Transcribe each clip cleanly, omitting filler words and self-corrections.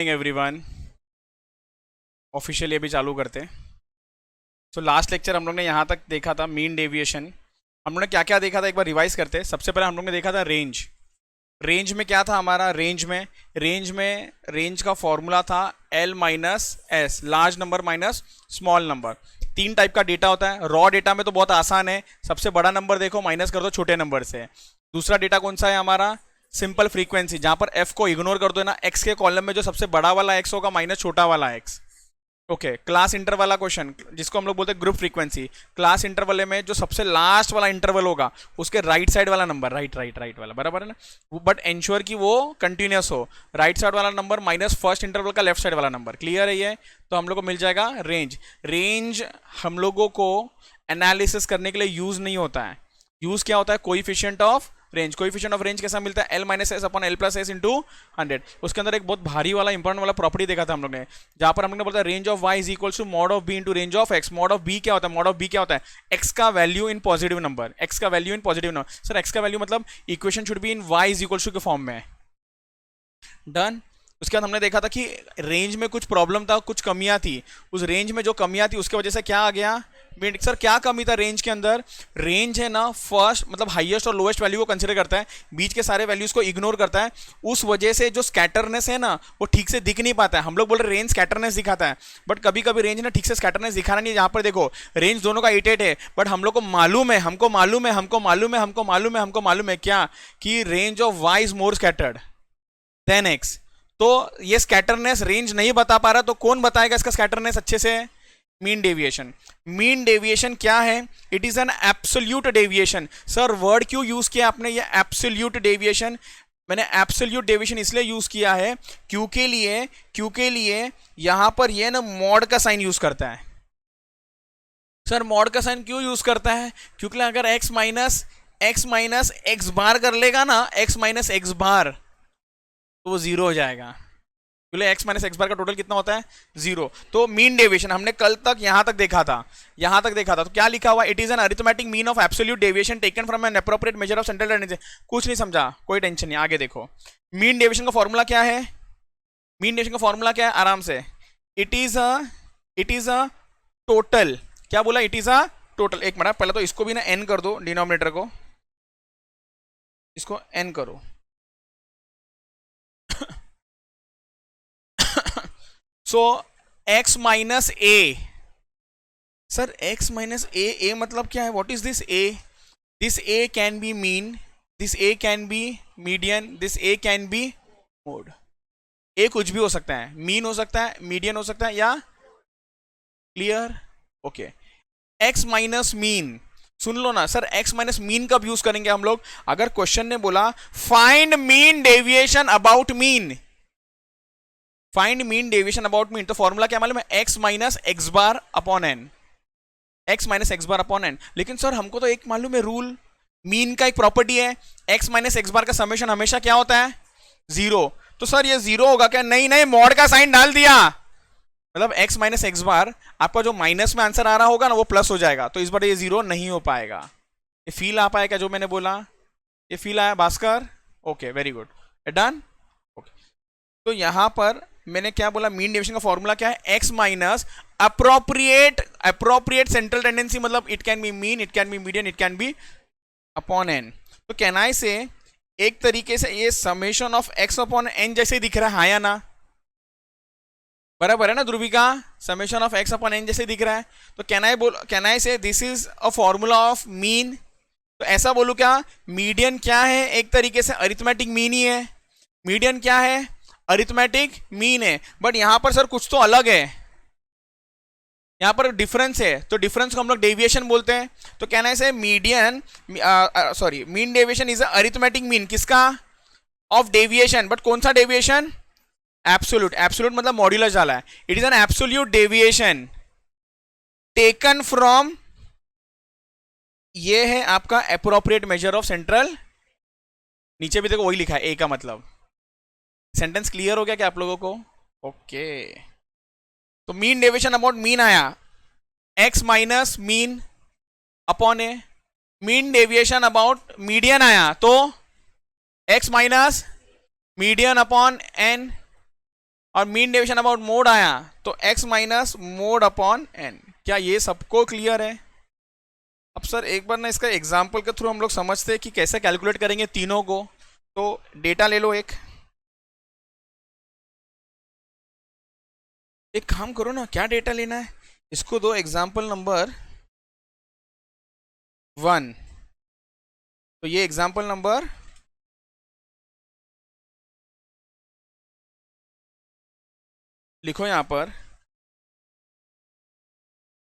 Everyone, officially अभी चालू करते हैं। सो लास्ट लेक्चर हम लोग ने यहाँ तक देखा था मीन डेविएशन। हम लोग ने क्या क्या देखा था एक बार रिवाइज करते हैं। सबसे पहले हम लोग ने देखा था रेंज। रेंज में क्या था हमारा? रेंज का फॉर्मूला था L minus S, large number minus small number. तीन टाइप का डेटा होता है। रॉ डेटा में तो बहुत आसान है, सबसे बड़ा नंबर देखो माइनस कर दो छोटे नंबर से। दूसरा डेटा कौन सा है हमारा? सिंपल फ्रीक्वेंसी, जहां पर एफ को इग्नोर कर दो ना, एक्स के कॉलम में जो सबसे बड़ा वाला एक्स होगा माइनस छोटा वाला एक्स। ओके, क्लास इंटरवल वाला क्वेश्चन जिसको हम लोग बोलते हैं ग्रुप फ्रीक्वेंसी। क्लास इंटरवल में जो सबसे लास्ट वाला इंटरवल होगा उसके राइट साइड वाला नंबर, राइट वाला, बराबर है ना। बट एंश्योर कि वो कंटिन्यूस हो। राइट साइड वाला नंबर माइनस फर्स्ट इंटरवल का लेफ्ट साइड वाला नंबर। क्लियर है ये? तो हम लोग को मिल जाएगा रेंज। रेंज हम लोगों को एनालिसिस करने के लिए यूज नहीं होता है। यूज क्या होता है? Coefficient of range. Coefficient of range कैसा मिलता है? L minus S upon L plus S into 100। उसके अंदर एक बहुत भारी वाला इंपॉर्टेंट वाला प्रॉपर्टी देखा था हम लोग ने, जहां पर हम लोग ने बोला range of Y is equal to mod of B into range of X. Mod of B क्या होता है? मॉड ऑफ बी क्या होता है? एक्स का value in positive number. X का value in positive number. Sir x का value मतलब equation should be in y is equal to के फॉर्म में। डन। उसके बाद हमने देखा था कि रेंज में कुछ प्रॉब्लम था, कुछ कमियां थी। उस रेंज में जो कमियां थी उसके वजह से क्या आ गया? सर क्या कमी था रेंज के अंदर? रेंज है ना, फर्स्ट मतलब हाईएस्ट और लोएस्ट वैल्यू को कंसीडर करता है, बीच के सारे वैल्यूज को इग्नोर करता है। उस वजह से जो स्कैटरनेस है ना वो ठीक से दिख नहीं पाता है। हम लोग बोल रहे रेंज स्कैटरनेस दिखाता है, बट कभी कभी रेंज ना ठीक से स्कैटरनेस दिखाना नहीं है। यहाँ पर देखो रेंज दोनों का 8 है, बट हम लोग को मालूम है क्या कि range of Y is more scattered than X. तो ये स्कैटरनेस रेंज नहीं बता पा रहा, तो कौन बताएगा इसका स्कैटरनेस अच्छे से? Mean deviation. मीन डेविएशन क्या है? It is an absolute deviation. Sir word क्यों यूज किया आपने ये एब्सोल्यूट डेविएशन? मैंने एब्सोल्यूट डेविएशन इसलिए यूज किया है क्योंकि यहां पर ये ना मॉड का साइन यूज करता है। सर मॉड का साइन क्यों यूज करता है? क्योंकि अगर एक्स माइनस एक्स बार कर लेगा ना, एक्स माइनस एक्स बार, तो वो जीरो हो जाएगा। बोले एक्स माइनस एक्स बार का टोटल कितना होता है? जीरो। तो मीन डेविएशन हमने कल तक यहां तक देखा था। तो क्या लिखा हुआ? It is N arithmetic mean of absolute deviation taken from N appropriate measure of central tendency. कुछ नहीं समझा, कोई टेंशन नहीं, आगे देखो। मीन डेविएशन का फॉर्मूला क्या है? आराम से। It is a total. क्या बोला? It is a total. एक मिनट, पहले तो इसको भी ना एन कर दो, डिनोमिनेटर को इसको एन करो। So x minus a. Sir x minus a मतलब क्या है? What is this a? This a can be mean, this a can be median, this a can be mode. A कुछ भी हो सकता है, मीन हो सकता है, मीडियन हो सकता है, या clear? Okay. x minus mean, सुन लो ना सर, x माइनस मीन कब यूज करेंगे हम लोग? अगर क्वेश्चन ने बोला find mean deviation about mean, find mean deviation about mean, तो फॉर्मूला क्या मालूम है? X minus x bar upon n. X minus x bar upon n. लेकिन सर हमको तो एक मालूम है रूल, मीन का एक प्रॉपर्टी है, एक्स माइनस एक्स बार का समेशन हमेशा क्या होता है? जीरो। तो सर ये जीरो होगा क्या? नहीं, मॉड का साइन डाल दिया, मतलब एक्स माइनस एक्स बार आपका जो माइनस में आंसर आ रहा होगा ना वो प्लस हो जाएगा, तो इस बार ये जीरो नहीं हो पाएगा। ये फील आ पाएगा जो मैंने बोला? ये फील आया Bhaskar? Okay, very good, done. Okay, तो यहां पर मैंने क्या बोला? मीन डेविएशन का फॉर्मूला क्या है? X minus appropriate central tendency, मतलब it can be mean, it can be median, it can be upon n. तो कैन आई से एक तरीके से ये summation of x upon n जैसे दिख रहा है, हाँ या ना? बराबर है ना Dhruvika? Summation of x upon n जैसे दिख रहा है। तो can I say this is a formula of mean. तो ऐसा बोलूं क्या? मीडियन क्या है? एक तरीके से अरिथमेटिक मीन ही है। मीडियन क्या है? अरिथमेटिक मीन है। बट यहां पर सर कुछ तो अलग है, यहां पर डिफरेंस है, तो डिफरेंस को हम लोग डेविएशन बोलते हैं। तो कहना है median mean deviation is arithmetic mean किसका? Of deviation. बट कौन सा डेविएशन? एब्सोल्यूट। एब्सोल्यूट मतलब मॉड्यूलस डाला है। It is an absolute deviation taken from, ये है आपका एप्रोप्रिएट मेजर ऑफ सेंट्रल। नीचे भी देखो वही लिखा है, ए का मतलब। सेंटेंस क्लियर हो गया क्या आप लोगों को? ओके, तो मीन डेविएशन अबाउट मीन आया, X minus mean upon A. Mean deviation about median आया, तो X minus median upon N. और मीन डेविएशन अबाउट मोड आया तो x minus mode upon n। क्या ये सबको क्लियर है? अब सर एक बार ना इसका एग्जाम्पल के थ्रू हम लोग समझते हैं कि कैसे कैलकुलेट करेंगे तीनों को। तो डेटा ले लो, एक काम करो ना, क्या डेटा लेना है इसको दो एग्जाम्पल नंबर 1। तो ये एग्जाम्पल नंबर लिखो यहां पर,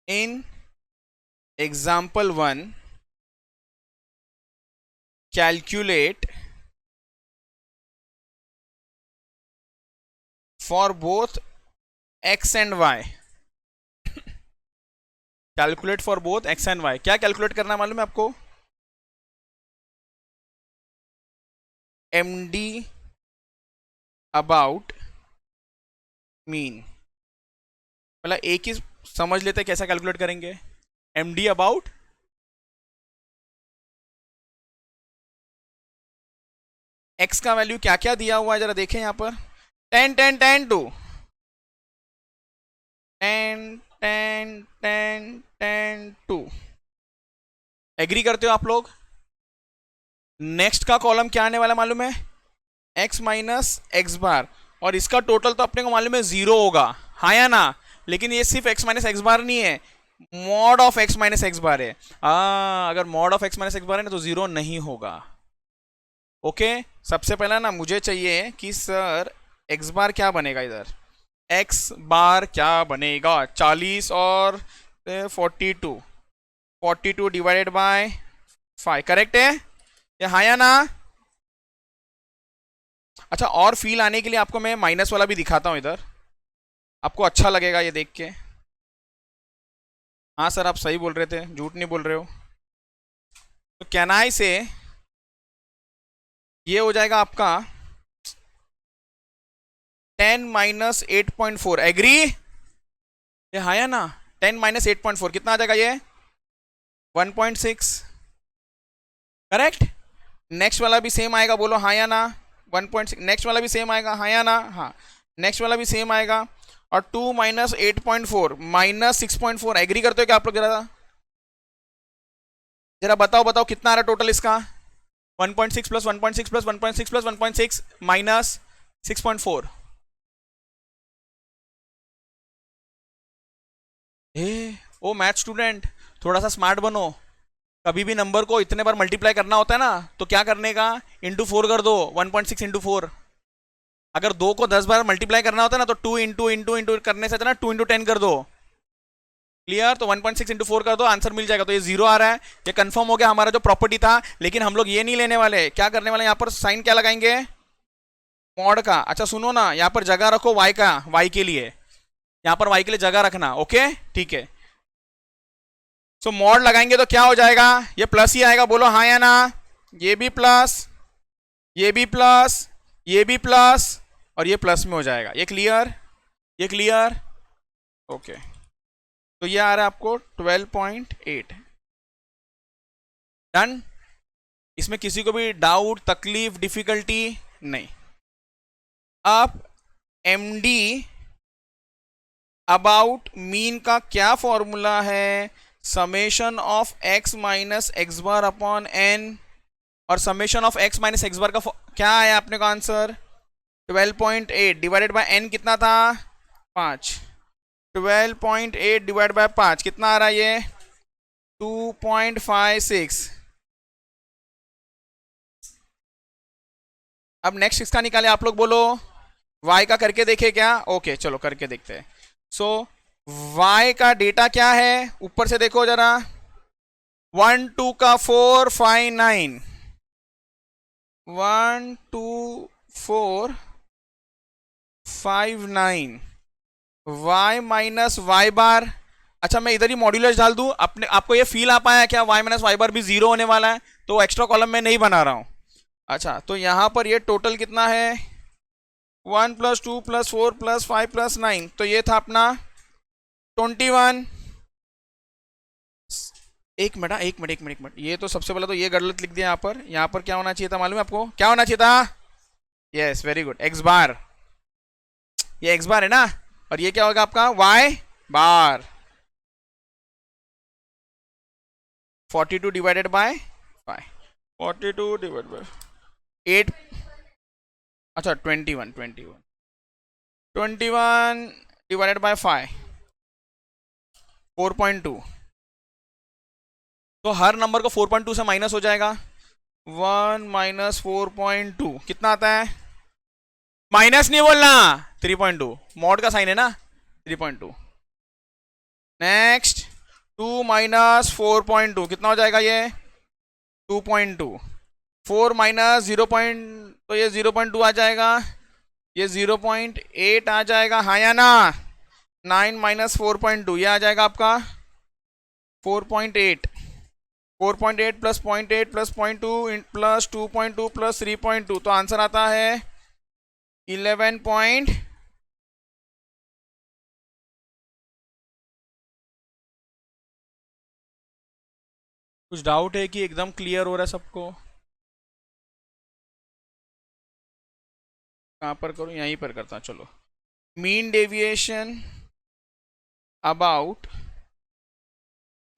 in example 1 calculate for both x and y। Calculate for both x and y, क्या कैलकुलेट करना मालूम है आपको? md about mean. मतलब एक ही समझ लेते कैसा कैलकुलेट करेंगे। md अबाउट x का वैल्यू क्या क्या दिया हुआ है जरा देखें यहां पर, 10 10 10 2 10 10 10 10 2। एग्री करते हो आप लोग? नेक्स्ट का कॉलम क्या आने वाला मालूम है? x माइनस एक्स बार, और इसका टोटल तो अपने को मालूम है 0 होगा, हाँ या ना? लेकिन ये सिर्फ x माइनस एक्स बार नहीं है, mod of x minus x bar है। अगर mod of x minus x bar है ना तो 0 नहीं होगा। ओके, सबसे पहला ना मुझे चाहिए कि सर x बार क्या बनेगा इधर, x बार क्या बनेगा? 40 और 42, 42 डिवाइडेड बाय 5, करेक्ट है ये, हाँ या ना? अच्छा, और फील आने के लिए आपको मैं माइनस वाला भी दिखाता हूं इधर, आपको अच्छा लगेगा ये देख के। हाँ सर आप सही बोल रहे थे, झूठ नहीं बोल रहे हो। तो कैन आई से ये हो जाएगा आपका 10 माइनस 8.4, एग्री? ये हाँ या ना? 10 माइनस 8.4 कितना आ जाएगा ये? 1.6, करेक्ट। नेक्स्ट वाला भी सेम आएगा, बोलो हाँ या ना? 1.6। नेक्स्ट वाला भी सेम आएगा, हाँ या ना? हाँ। नेक्स्ट वाला भी सेम आएगा। और 2 माइनस 8.4 माइनस 6.4, एग्री करते हो क्या आप लोग? जरा जरा बताओ बताओ कितना आ रहा है टोटल इसका? 1.6 प्लस 1.6 प्लस 1.6 प्लस 1.6 माइनस 6.4। ओ मैथ स्टूडेंट, थोड़ा सा स्मार्ट बनो। कभी भी नंबर को इतने बार मल्टीप्लाई करना होता है ना तो क्या करने का, इंटू 4 कर दो, 1.6 इंटू 4। अगर 2 को 10 बार मल्टीप्लाई करना होता है ना तो 2 इंटू इंटू इंटू करने से ना 2 इंटू 10 कर दो, क्लियर? तो 1.6 इंटू 4 कर दो, आंसर मिल जाएगा। तो ये 0 आ रहा है, ये कंफर्म हो गया हमारा जो प्रॉपर्टी था। लेकिन हम लोग ये नहीं लेने वाले, क्या करने वाले यहाँ पर साइन क्या लगाएंगे? मॉड का। अच्छा सुनो ना, यहाँ पर जगह रखो y का, y के लिए, यहाँ पर y के लिए जगह रखना, ओके ठीक है। सो मॉड लगाएंगे तो क्या हो जाएगा? ये प्लस ही आएगा, बोलो हाँ या ना? ये भी प्लस, ये भी प्लस, ये भी प्लस, और ये प्लस में हो जाएगा। ये क्लियर? ये क्लियर? ओके। तो ये आ रहा है आपको 12.8। डन? इसमें किसी को भी डाउट, तकलीफ, डिफिकल्टी नहीं। अब md अबाउट मीन का क्या फॉर्मूला है? Summation of x minus x bar upon n, और summation of x minus x bar का क्या आया अपने का आंसर? 12.8 डिवाइडेड बाय n कितना था? 5। 12.8 डिवाइड बाय 5 कितना आ रहा है ये? 2.56। अब नेक्स्ट किसका निकाले आप लोग, बोलो? y का करके देखे क्या? ओके चलो करके देखते हैं। सो y का डेटा क्या है? ऊपर से देखो जरा, 1 2 का 4 5 9, 1 2 4 5 9, y माइनस वाई बार। अच्छा मैं इधर ही मॉड्यूलस डाल दूं, अपने आपको ये फील आ पाया क्या y माइनस वाई बार भी 0 होने वाला है? तो एक्स्ट्रा कॉलम में नहीं बना रहा हूं। अच्छा तो यहां पर ये टोटल कितना है? 1 प्लस 2 प्लस 4 प्लस 5 प्लस 9, तो ये था अपना 21। एक मिनट, एक मिनट एक मिनट एक मिनट, ये तो सबसे पहले तो ये गलत लिख दिया। यहाँ पर क्या होना चाहिए था मालूम है आपको? क्या होना चाहिए था? यस वेरी गुड, एक्स बार। ये x बार है ना, और ये क्या होगा आपका y बार। 42 डिवाइडेड बाय 5, 42 डिवाइडेड बाय 8, अच्छा 21 डिवाइडेड बाय 5, 4.2। तो हर नंबर को 4.2 से माइनस हो जाएगा। 1 माइनस 4.2 कितना आता है, माइनस नहीं बोलना, 3.2, मॉड का साइन है ना, 3.2। नेक्स्ट 2 माइनस 4.2 कितना हो जाएगा ये, 2.2। 4 माइनस 0. तो ये 0.2 आ जाएगा, ये 0.8 आ जाएगा, हाँ या ना। 9 माइनस 4.2 ये आ जाएगा आपका 4.8। 4.8 प्लस 0.8 प्लस 0.2 प्लस 2.2 प्लस 3.2, तो आंसर आता है 11 पॉइंट। कुछ डाउट है कि एकदम क्लियर हो रहा है सबको? कहाँ पर करूँ, यहीं पर करता हूँ, चलो। मीन डेविएशन अबाउट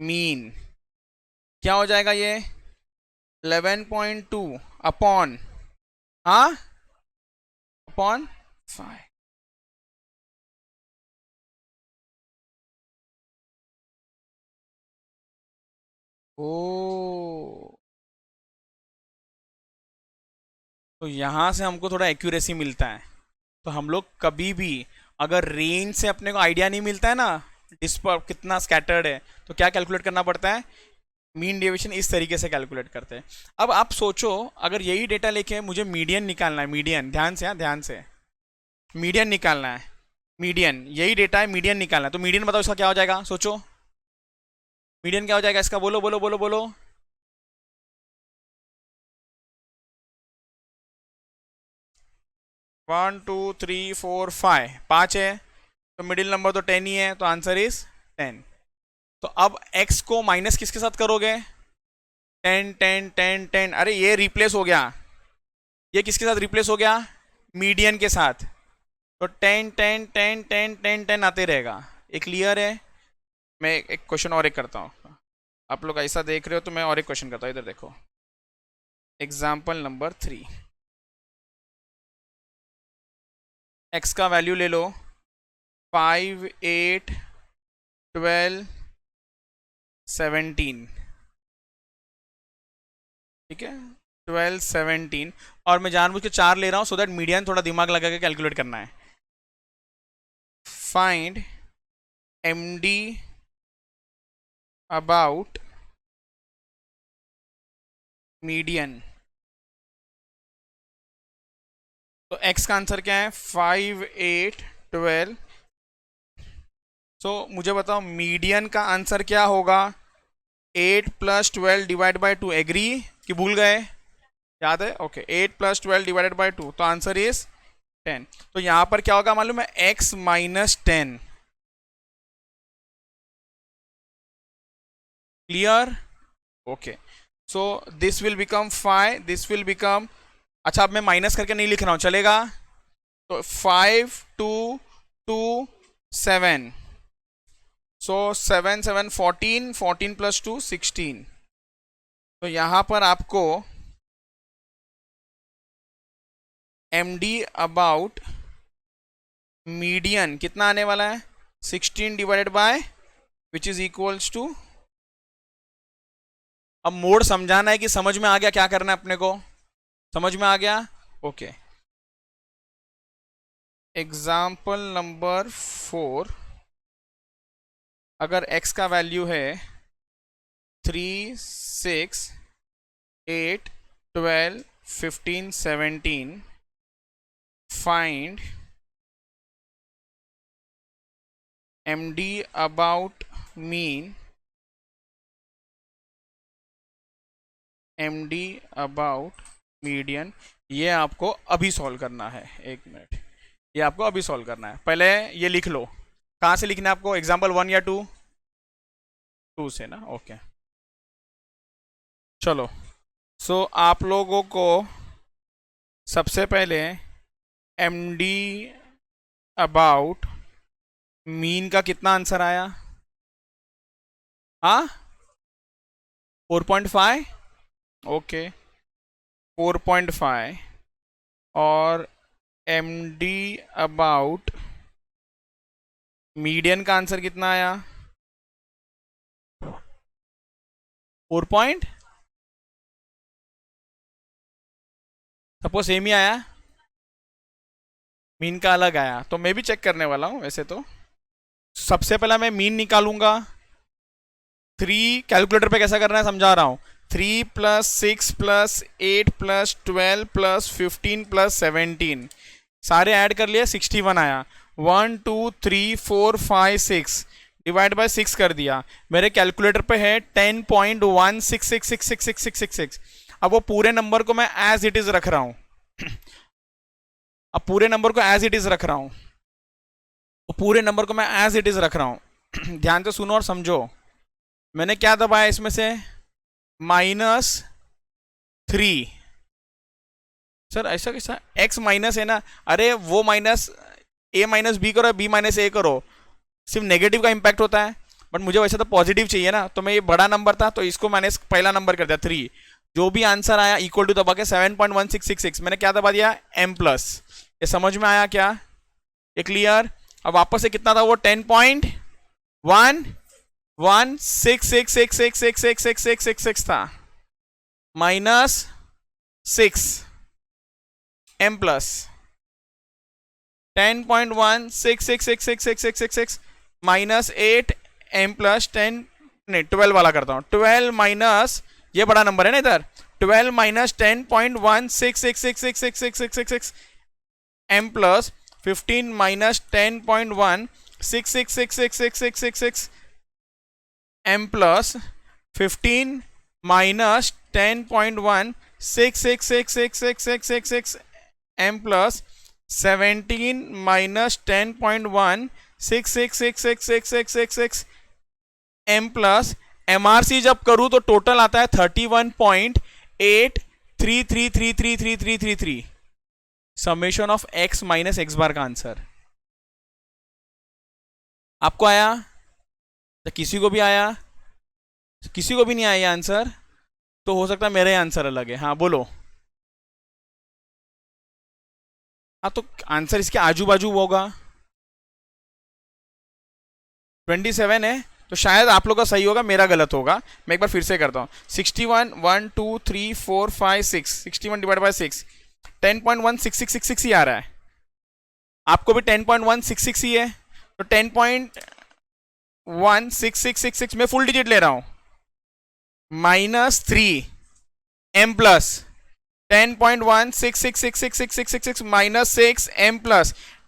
मीन क्या हो जाएगा ये, 11.2 अपॉन, हाँ, अपॉन 5। ओ, तो यहां से हमको थोड़ा एक्यूरेसी मिलता है। तो हम लोग कभी भी अगर रेंज से अपने को आइडिया नहीं मिलता है ना, डिस्पर कितना स्कैटर्ड है, तो क्या कैलकुलेट करना पड़ता है, मीन डेविएशन इस तरीके से कैलकुलेट करते हैं। अब आप सोचो, अगर यही डेटा लेके मुझे मीडियन निकालना है, मीडियन, ध्यान से, हाँ ध्यान से, मीडियन निकालना है, मीडियन, यही डेटा है, मीडियन निकालना है, तो मीडियन बताओ इसका क्या हो जाएगा, सोचो मीडियन क्या हो जाएगा इसका, बोलो बोलो बोलो बोलो। 1 2 3 4 5, 5 है, तो मिडिल नंबर तो 10 ही है, तो आंसर इज 10। तो अब x को माइनस किसके साथ करोगे, 10 10 10 10, अरे ये रिप्लेस हो गया, ये किसके साथ रिप्लेस हो गया, मीडियन के साथ, तो 10 10 10 10 10 10 आते रहेगा। ये क्लियर है? मैं एक क्वेश्चन और एक करता हूँ, आप लोग ऐसा देख रहे हो तो मैं और एक क्वेश्चन करता हूँ, इधर देखो, एग्जाम्पल नंबर 3। x का वैल्यू ले लो 5 8 12 17, ठीक है, 12 17, और मैं जानबूझ के 4 ले रहा हूँ सो दैट मीडियन थोड़ा दिमाग लगा के कैलकुलेट करना है। Find md about median. तो x का आंसर क्या है, 5 8 12। सो मुझे बताओ मीडियन का आंसर क्या होगा, 8 प्लस 12 डिवाइड बाई 2, एग्री कि भूल गए, याद है, ओके, 8 प्लस 12 डिवाइडेड बाई 2, तो आंसर इज 10। तो यहां पर क्या होगा मालूम है, x minus 10, clear, okay. So this will become 5, this will become, अच्छा अब मैं माइनस करके नहीं लिख रहा हूं, चलेगा, तो 5 2 2 7, सो 7 7 14, 14 प्लस 2 16। तो यहां पर आपको md अबाउट मीडियन कितना आने वाला है, 16 divided by which is equals to, अब मोड समझाना है कि समझ में आ गया क्या करना है अपने को, समझ में आ गया, ओके। एग्जाम्पल नंबर 4, अगर x का वैल्यू है 3 6 8 12 15 17, find md about mean, md about median. ये आपको अभी सॉल्व करना है, एक मिनट, ये आपको अभी सॉल्व करना है, पहले ये लिख लो, कहाँ से लिखना है आपको, एग्जाम्पल 1 या 2, 2 से ना, ओके। चलो, सो आप लोगों को सबसे पहले md अबाउट मीन का कितना आंसर आया? हाँ, 4.5। ओके, 4.5। और एम डी अबाउट मीडियन का आंसर कितना आया? 4 पॉइंट, सपोज सेम ही आया, मीन का अलग आया, तो मैं भी चेक करने वाला हूँ वैसे तो। सबसे पहला मैं मीन निकालूंगा। 3 कैलकुलेटर पे कैसा करना है समझा रहा हूँ। 3 + 6 + 8 + 12 + 15 + 17, सारे ऐड कर लिए, 61 आया। 1 2 3 4 5 6 डिवाइड बाय 6 कर दिया। मेरे कैलकुलेटर पे है 10.166666666। अब वो पूरे नंबर को मैं एज इट इज रख रहा हूँ। अब पूरे नंबर को एज इट इज रख रहा हूँ, वो पूरे नंबर को मैं एज इट इज रख रहा हूँ। ध्यान से सुनो और समझो। मैंने क्या दबाया इसमें से? -3। सर ऐसा कैसा? x माइनस है ना? अरे वो माइनस a माइनस बी करो, b माइनस ए करो, सिर्फ नेगेटिव का इंपैक्ट होता है। बट मुझे वैसे तो पॉजिटिव चाहिए ना, तो मैं ये बड़ा नंबर था तो इसको मैंने पहला नंबर कर दिया 3। जो भी आंसर आया इक्वल टू दबा के 7.1666 मैंने क्या दबा दिया? m+। ये समझ में आया क्या? ये क्लियर? अब वापस से कितना था वो? 10.1166666666 था, -6 m+। 10.1666666 -8 m+, 10 नहीं 12 वाला करता हूँ। 12 माइनस, ये बड़ा नंबर है ना इधर, 12 - 10.166666666 m+, 15 - 10.1666666 m+, 15 - 10.1666666 m+, 17 - 10.1666666 m+। MRC जब करूं तो टोटल आता है 31.83333333। Summation of x minus x बार का आंसर आपको आया? तो किसी को भी आया? किसी को भी नहीं आया आंसर, तो हो सकता है मेरा आंसर अलग है। हाँ बोलो। हाँ तो आंसर इसके आजू बाजू होगा। 27 है, तो शायद आप लोग का सही होगा, मेरा गलत होगा। मैं एक बार फिर से करता हूँ। 61 1 2 3 4 5 6 61 डिवाइड बाय 6 10.16666 ही आ रहा है। आपको भी 10.166 ही है, तो 10.16666 में फुल डिजिट ले रहा हूं। -3 m+, 10.1666666 -6 m+,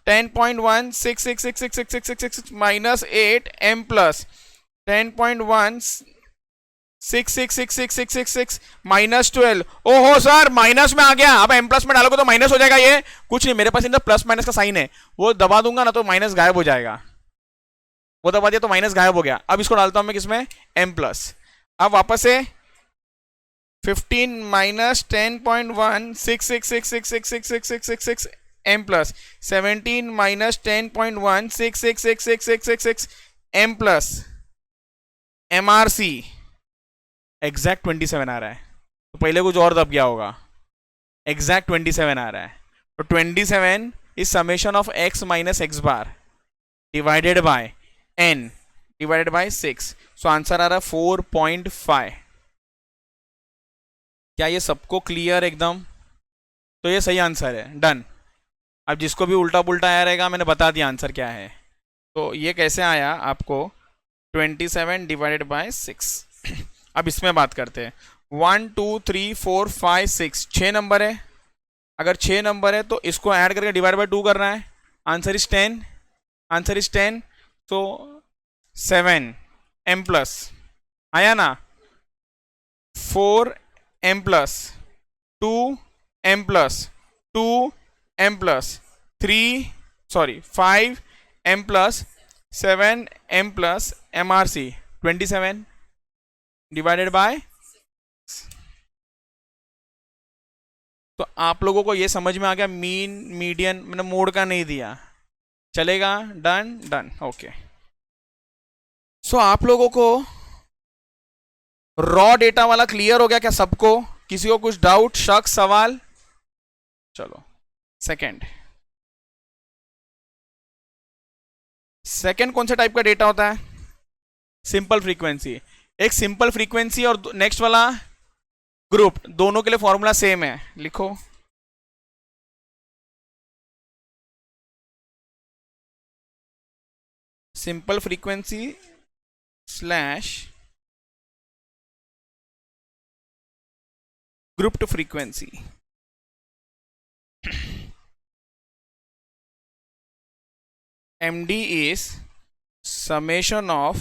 10.1666666 -8 m+, 10.1666666 -12। ओहो सर माइनस में आ गया। अब m+ में डालोगे तो माइनस हो जाएगा। ये कुछ नहीं, मेरे पास इधर प्लस माइनस का साइन है, वो दबा दूंगा ना तो माइनस गायब हो जाएगा। वो दबा दिया तो माइनस गायब हो गया। अब इसको डालता हूं मैं किसमें? m+। अब वापस से 15 - 10.1666666 m+, 17 - 10.1666666 m+, MRC एग्जैक्ट 27 आ रहा है। तो पहले कुछ और दब गया होगा, एग्जैक्ट 27 आ रहा है। तो 27 is summation of x minus x bar divided by n divided by 6। So answer आ रहा है 4.5। क्या ये सबको क्लियर एकदम? तो ये सही आंसर है, डन। अब जिसको भी उल्टा पुल्टा आया रहेगा मैंने बता दिया आंसर क्या है। तो ये कैसे आया आपको? 27 डिवाइडेड बाय 6। अब इसमें बात करते हैं। 1 2 3 4 5 6 6 नंबर है। अगर 6 नंबर है तो इसको ऐड करके डिवाइड बाय 2 करना है। Answer is 10। Answer is 10। तो 7 m+ आया ना? 4 m+, 2 m+, 2 m+, 5 m+, 7 m+, MRC 27 divided by. तो आप लोगों को ये समझ में आ गया मीन मीडियन मैंने मोड का नहीं दिया। चलेगा? Done done, okay. सो आप लोगों को रॉ डेटा वाला क्लियर हो गया क्या सबको? किसी को कुछ डाउट, शक, सवाल? चलो सेकंड कौन से टाइप का डेटा होता है? Simple frequency. एक सिंपल फ्रीक्वेंसी और नेक्स्ट वाला ग्रुप, दोनों के लिए फॉर्मूला सेम है, लिखो। Simple frequency slash grouped frequency। MD is summation of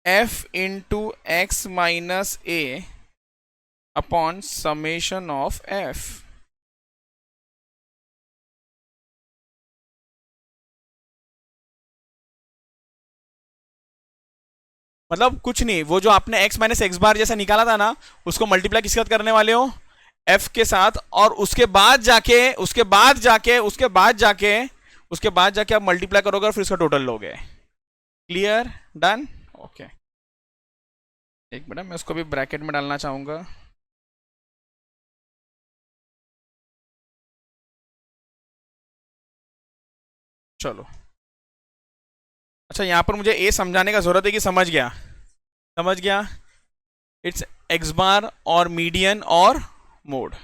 f into x minus a upon summation of f। मतलब कुछ नहीं, वो जो आपने x माइनस एक्स बार जैसा निकाला था ना, उसको मल्टीप्लाई किसके साथ करने वाले हो? f के साथ। और उसके बाद जाके आप मल्टीप्लाई करोगे और फिर इसका टोटल लोगे। क्लियर? Done, okay. एक मिनट, मैं उसको भी ब्रैकेट में डालना चाहूंगा। चलो, अच्छा यहां पर मुझे ए समझाने का जरूरत है कि समझ गया? इट्स एक्स बार और मीडियन और मोड।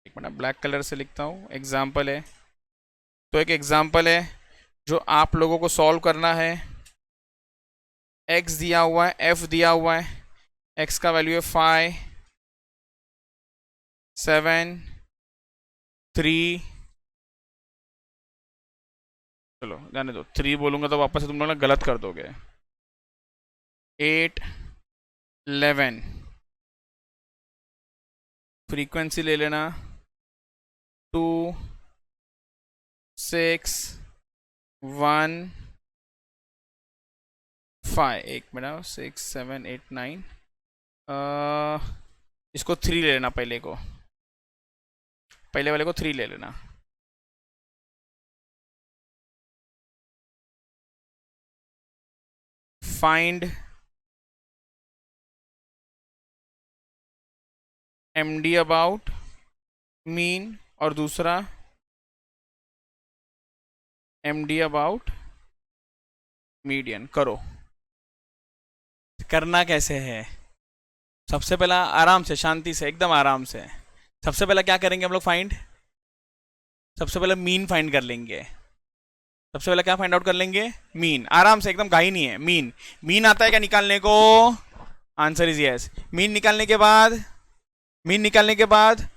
एक मिनट, ब्लैक कलर से लिखता हूं। एग्जाम्पल है, तो एक एग्जाम्पल है जो आप लोगों को सॉल्व करना है। x दिया हुआ है, f दिया हुआ है, x का वैल्यू है 5 7 3, चलो जाने दो, 3 बोलूंगा तो वापस से तुम लोग ना गलत कर दोगे। 8 11, फ्रीक्वेंसी ले लेना 2 6 1 5। एक मिनट, 6 7 8 9, इसको 3 ले लेना, पहले वाले को 3 ले लेना। फाइंड MD अबाउट मीन, और दूसरा MD अबाउट मीडियन। करो। करना कैसे है? सबसे पहला आराम से, शांति से, एकदम आराम से। सबसे पहला क्या करेंगे हम लोग? सबसे पहले मीन फाइंड कर लेंगे। सबसे पहले क्या फाइंड आउट कर लेंगे? मीन। आराम से, एकदम गाही नहीं है। मीन आता है क्या निकालने को? Answer is yes. मीन निकालने के बाद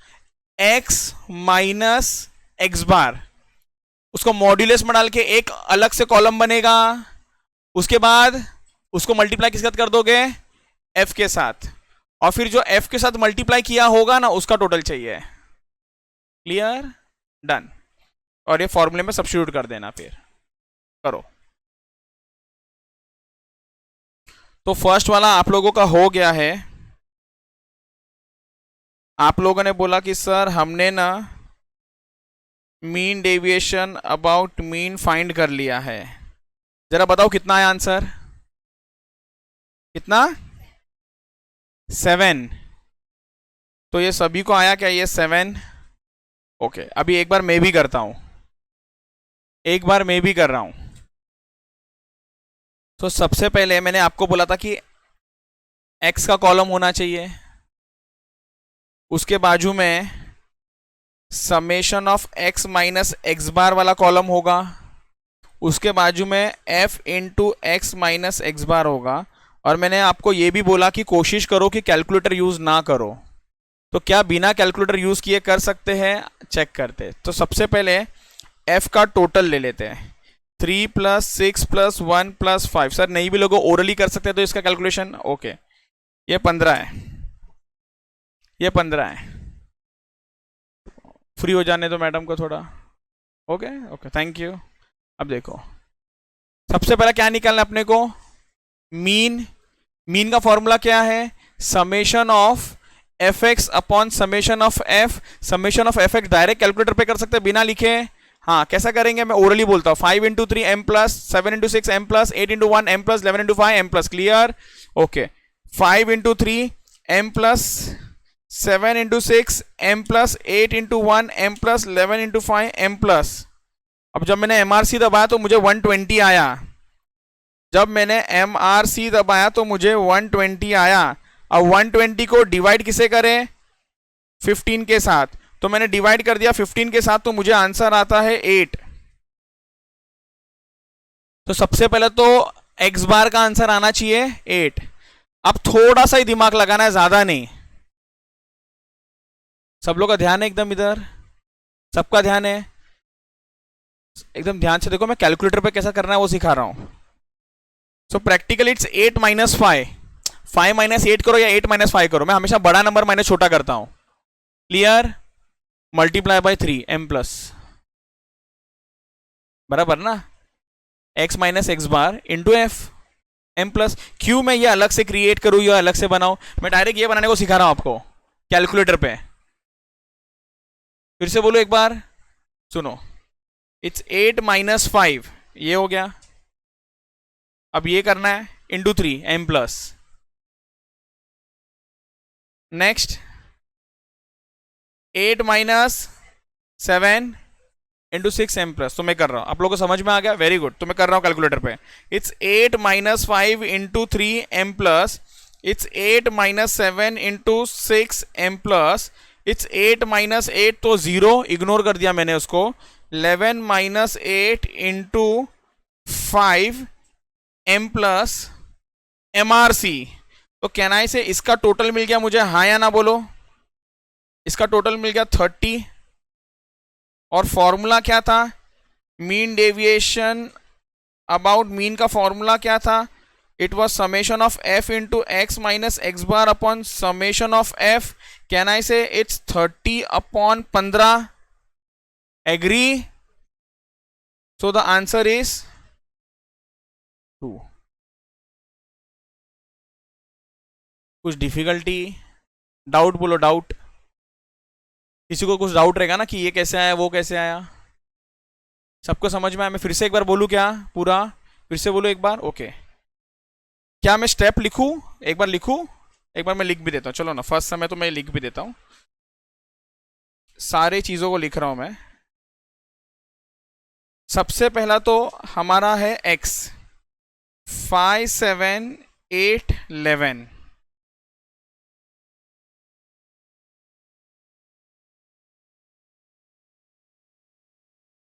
x माइनस एक्स बार, उसको मॉड्यूलस में डाल के एक अलग से कॉलम बनेगा। उसके बाद उसको मल्टीप्लाई किसके साथ कर दोगे? f के साथ। और फिर जो f के साथ मल्टीप्लाई किया होगा ना, उसका टोटल चाहिए। क्लियर? डन। और ये फॉर्मूले में सब्स्टिट्यूट कर देना, फिर करो। तो फर्स्ट वाला आप लोगों का हो गया है। आप लोगों ने बोला कि सर हमने ना mean deviation about mean find कर लिया है। जरा बताओ कितना है आंसर? कितना? 7। तो ये सभी को आया क्या? ये 7। ओके, अभी एक बार मैं भी करता हूं, कर रहा हूं। तो सबसे पहले मैंने आपको बोला था कि x का कॉलम होना चाहिए, उसके बाजू में summation of x minus x bar वाला कॉलम होगा, उसके बाजू में f into x minus x bar होगा। और मैंने आपको ये भी बोला कि कोशिश करो कि कैलकुलेटर यूज ना करो। तो क्या बिना कैलकुलेटर यूज किए कर सकते हैं? चेक करते। तो सबसे पहले f का टोटल ले लेते हैं। 3 + 6 + 1 + 5। सर नहीं भी लोग ओरली कर सकते हैं तो इसका कैलकुलेशन। ओके, ये 15 है। फ्री हो जाने दो मैडम को थोड़ा। Okay, thank you. अब देखो, सबसे पहला क्या निकालना है अपने को? मीन का फॉर्मूला क्या है? Summation of f x upon summation of F, summation of f x direct calculator पे कर सकते हैं बिना लिखे। हाँ कैसा करेंगे, मैं ओरली बोलता हूँ, 5 into 3 M plus, 7 into 6 M plus, 8 into 1 M plus, 11 into 5 M plus. Clear? Okay, 5 into 3 M plus, 7 into 6 M plus, 8 into 1 M plus, 11 into 5 M plus. अब जब मैंने एमआरसी दबाया तो मुझे 120 आया, जब मैंने एमआरसी दबाया तो मुझे 120 आया। अब 120 को डिवाइड किसे करें, 15 के साथ, तो मैंने डिवाइड कर दिया 15 के साथ, तो मुझे आंसर आता है 8। तो सबसे पहले तो एक्स बार का आंसर आना चाहिए 8। अब थोड़ा सा ही दिमाग लगाना है, ज्यादा नहीं। सब लोग का ध्यान है एकदम, इधर सबका ध्यान है एकदम, ध्यान से देखो, मैं कैलकुलेटर पे कैसा करना है वो सिखा रहा हूं। So practically it's 8 minus 5, 5 minus 8 करो या 8 माइनस 5 करो, मैं हमेशा बड़ा नंबर माइनस छोटा करता हूं। Clear? Multiply by 3 M plus, बराबर ना, X minus x bar into F M plus. क्यों मैं ये अलग से क्रिएट करूं या अलग से बनाऊं, मैं डायरेक्ट ये बनाने को सिखा रहा हूं आपको कैलकुलेटर पे। फिर से बोलो एक बार, सुनो, इट्स 8 माइनस 5, ये हो गया। अब ये करना है into 3 M plus. Next 8 minus 7 into 6 M plus. तो मैं कर रहा हूं, आप लोगों को समझ में आ गया? Very good. तो मैं कर रहा हूं कैलकुलेटर पे, it's 8 minus 5 into 3 M plus, it's 8 minus 7 into 6 M plus, it's 8 minus 8 तो 0 इग्नोर कर दिया मैंने उसको, 11 minus 8 into 5 M plus M R C. तो कहना है से इसका टोटल मिल गया मुझे, हाँ या ना बोलो, इसका टोटल मिल गया 30। और फॉर्मूला क्या था, मीन डेविएशन अबाउट मीन का फॉर्मूला क्या था, it was summation of f into x minus x bar upon summation of f. Can I say it's 30 upon 15। Agree? So the answer is 2। कुछ difficulty, doubt बोलो, doubt? किसी को कुछ doubt रहेगा ना कि ये कैसे आया वो कैसे आया? सबको समझ में आया? मैं फिर से एक बार बोलूं क्या पूरा, फिर से बोलो एक बार। ओके, क्या मैं स्टेप लिखूं, एक बार लिखूं, एक बार मैं लिख भी देता हूं, चलो ना, फर्स्ट समय तो मैं लिख भी देता हूं, सारे चीजों को लिख रहा हूं मैं। सबसे पहला तो हमारा है x, 5 7 8 11,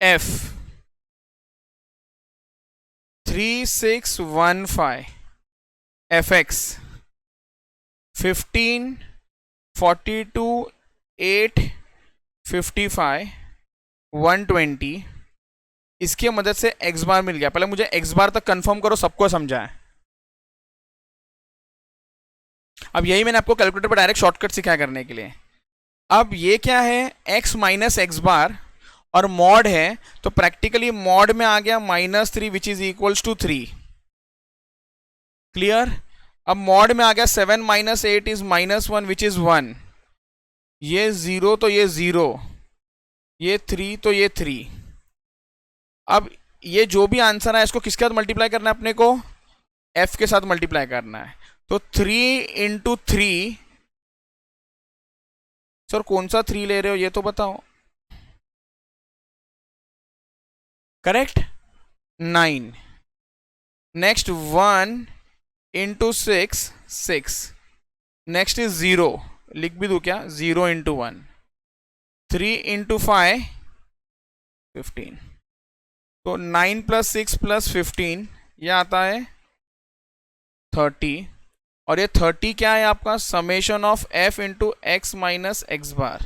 f 3 6 1 5, fx 15 42 8 55 120। इसकी मदद से x बार मिल गया। पहले मुझे x बार तक कंफर्म करो, सबको समझा है? अब यही मैंने आपको कैलकुलेटर पर डायरेक्ट शॉर्टकट सिखाया करने के लिए। अब ये क्या है, x माइनस एक्स बार और मॉड है, तो प्रैक्टिकली मॉड में आ गया -3 which is equals to 3। Clear? अब मॉड में आ गया 7 माइनस 8 इज -1 विच इज 1, ये 0 तो ये 0, ये 3 तो ये 3। अब ये जो भी आंसर है इसको किसके साथ मल्टीप्लाई करना है अपने को, f के साथ मल्टीप्लाई करना है। तो 3 इंटू 3, सर कौन सा 3 ले रहे हो ये तो बताओ, correct 9। Next 1 into 6 6, next is 0, लिख भी दू क्या, 0 इंटू 1, 3 इंटू 5 15। तो 9 प्लस 6 प्लस 15 ये आता है 30। और ये 30 क्या है आपका, summation of f into x minus x bar.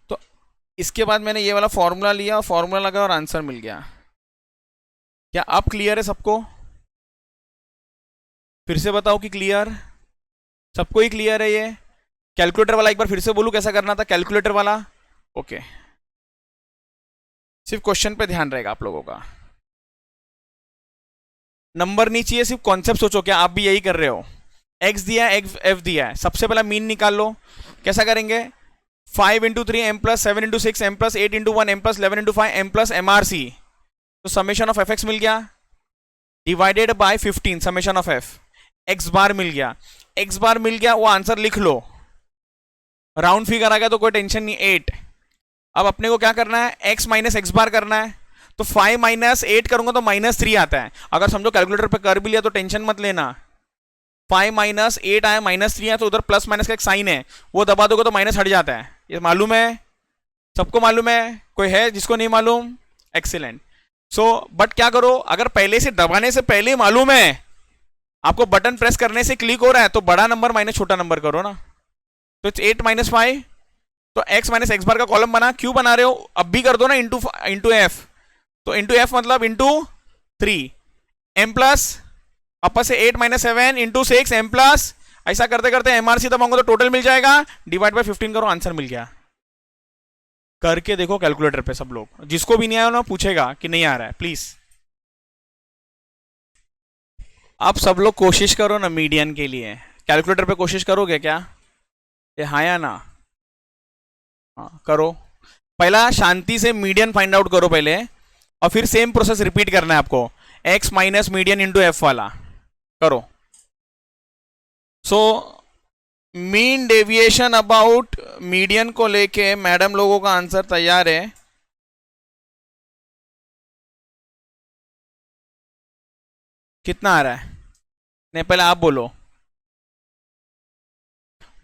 तो इसके बाद मैंने ये वाला फॉर्मूला लिया, फॉर्मूला लगा और आंसर मिल गया। क्या अब क्लियर है सबको? फिर से बताओ कि क्लियर, सबको ही क्लियर है ये? कैलकुलेटर वाला एक बार फिर से बोलूं कैसा करना था कैलकुलेटर वाला? ओके, सिर्फ क्वेश्चन पे ध्यान रहेगा आप लोगों का, नंबर नहीं चाहिए, सिर्फ कॉन्सेप्ट सोचो। क्या आप भी यही कर रहे हो? एक्स दिया है, एफ दिया है, सबसे पहला मीन निकाल लो। कैसा करेंगे? 5 into 3 M plus 7 into 6 M plus 8 into 1 M plus 11 into 5 M plus M R C. तो समेशन ऑफ एफ एक्स मिल गया divided by 15 summation of f x bar मिल गया। एक्स बार मिल गया, वो आंसर लिख लो। राउंड फिगर आ गया तो कोई टेंशन नहीं, 8। अब अपने को क्या करना है? एक्स माइनस एक्स बार करना है। तो 5 माइनस 8 करूंगा तो -3 आता है। अगर समझो कैलकुलेटर पे कर भी लिया तो टेंशन मत लेना। 5 माइनस 8 आया, -3 आया, तो उधर प्लस माइनस का एक साइन है, वो दबा दोगे तो माइनस हट जाता है। ये मालूम है? सबको मालूम है? कोई है जिसको नहीं मालूम? एक्सीलेंट। सो बट क्या करो, अगर पहले से दबाने से पहले मालूम है, आपको बटन प्रेस करने से क्लिक हो रहा है, तो बड़ा नंबर माइनस छोटा नंबर करो ना। तो 8 माइनस 5, तो एक्स माइनस एक्स बार का कॉलम बना। क्यों बना रहे हो? अब भी कर दो ना, इंटू एफ। तो इंटू एफ मतलब इंटू 3 एम प्लस वापस से 8 माइनस 7 इंटू 6 एम प्लस। ऐसा करते करते एमआरसी दबाऊंगा तो टोटल मिल जाएगा, डिवाइड बाय 15 करो, आंसर मिल गया। करके देखो कैलकुलेटर पे सब लोग, जिसको भी नहीं आया ना पूछेगा कि नहीं आ रहा है प्लीज। आप सब लोग कोशिश करो ना मीडियन के लिए। कैलकुलेटर पे कोशिश करोगे क्या? ये हाँ या ना? हाँ करो। पहला शांति से मीडियन फाइंड आउट करो पहले, और फिर सेम प्रोसेस रिपीट करना है आपको, x minus median into F वाला करो। So mean deviation about median को लेके मैडम लोगों का आंसर तैयार है। कितना आ रहा है? नहीं पहले आप बोलो।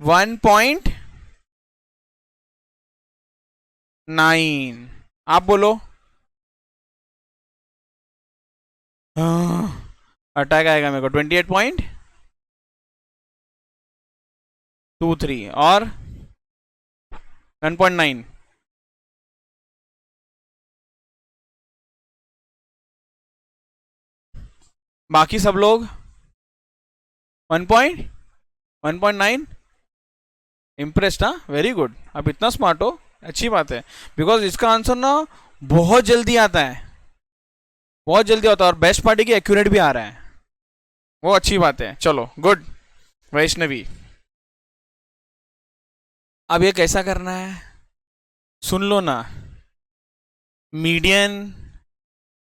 1.9 आप बोलो। अटैक आएगा मेरे को। 28.23 और 1.9। बाकी सब लोग 1.9। इम्प्रेस्ड? हाँ वेरी गुड, आप इतना स्मार्ट हो, अच्छी बात है। बिकॉज इसका आंसर ना बहुत जल्दी आता है, बहुत जल्दी आता है, और बेस्ट पार्टी की एक्यूरेट भी आ रहा है, वो अच्छी बात है। चलो गुड। वैष्णवी, अब ये कैसा करना है सुन लो ना। मीडियन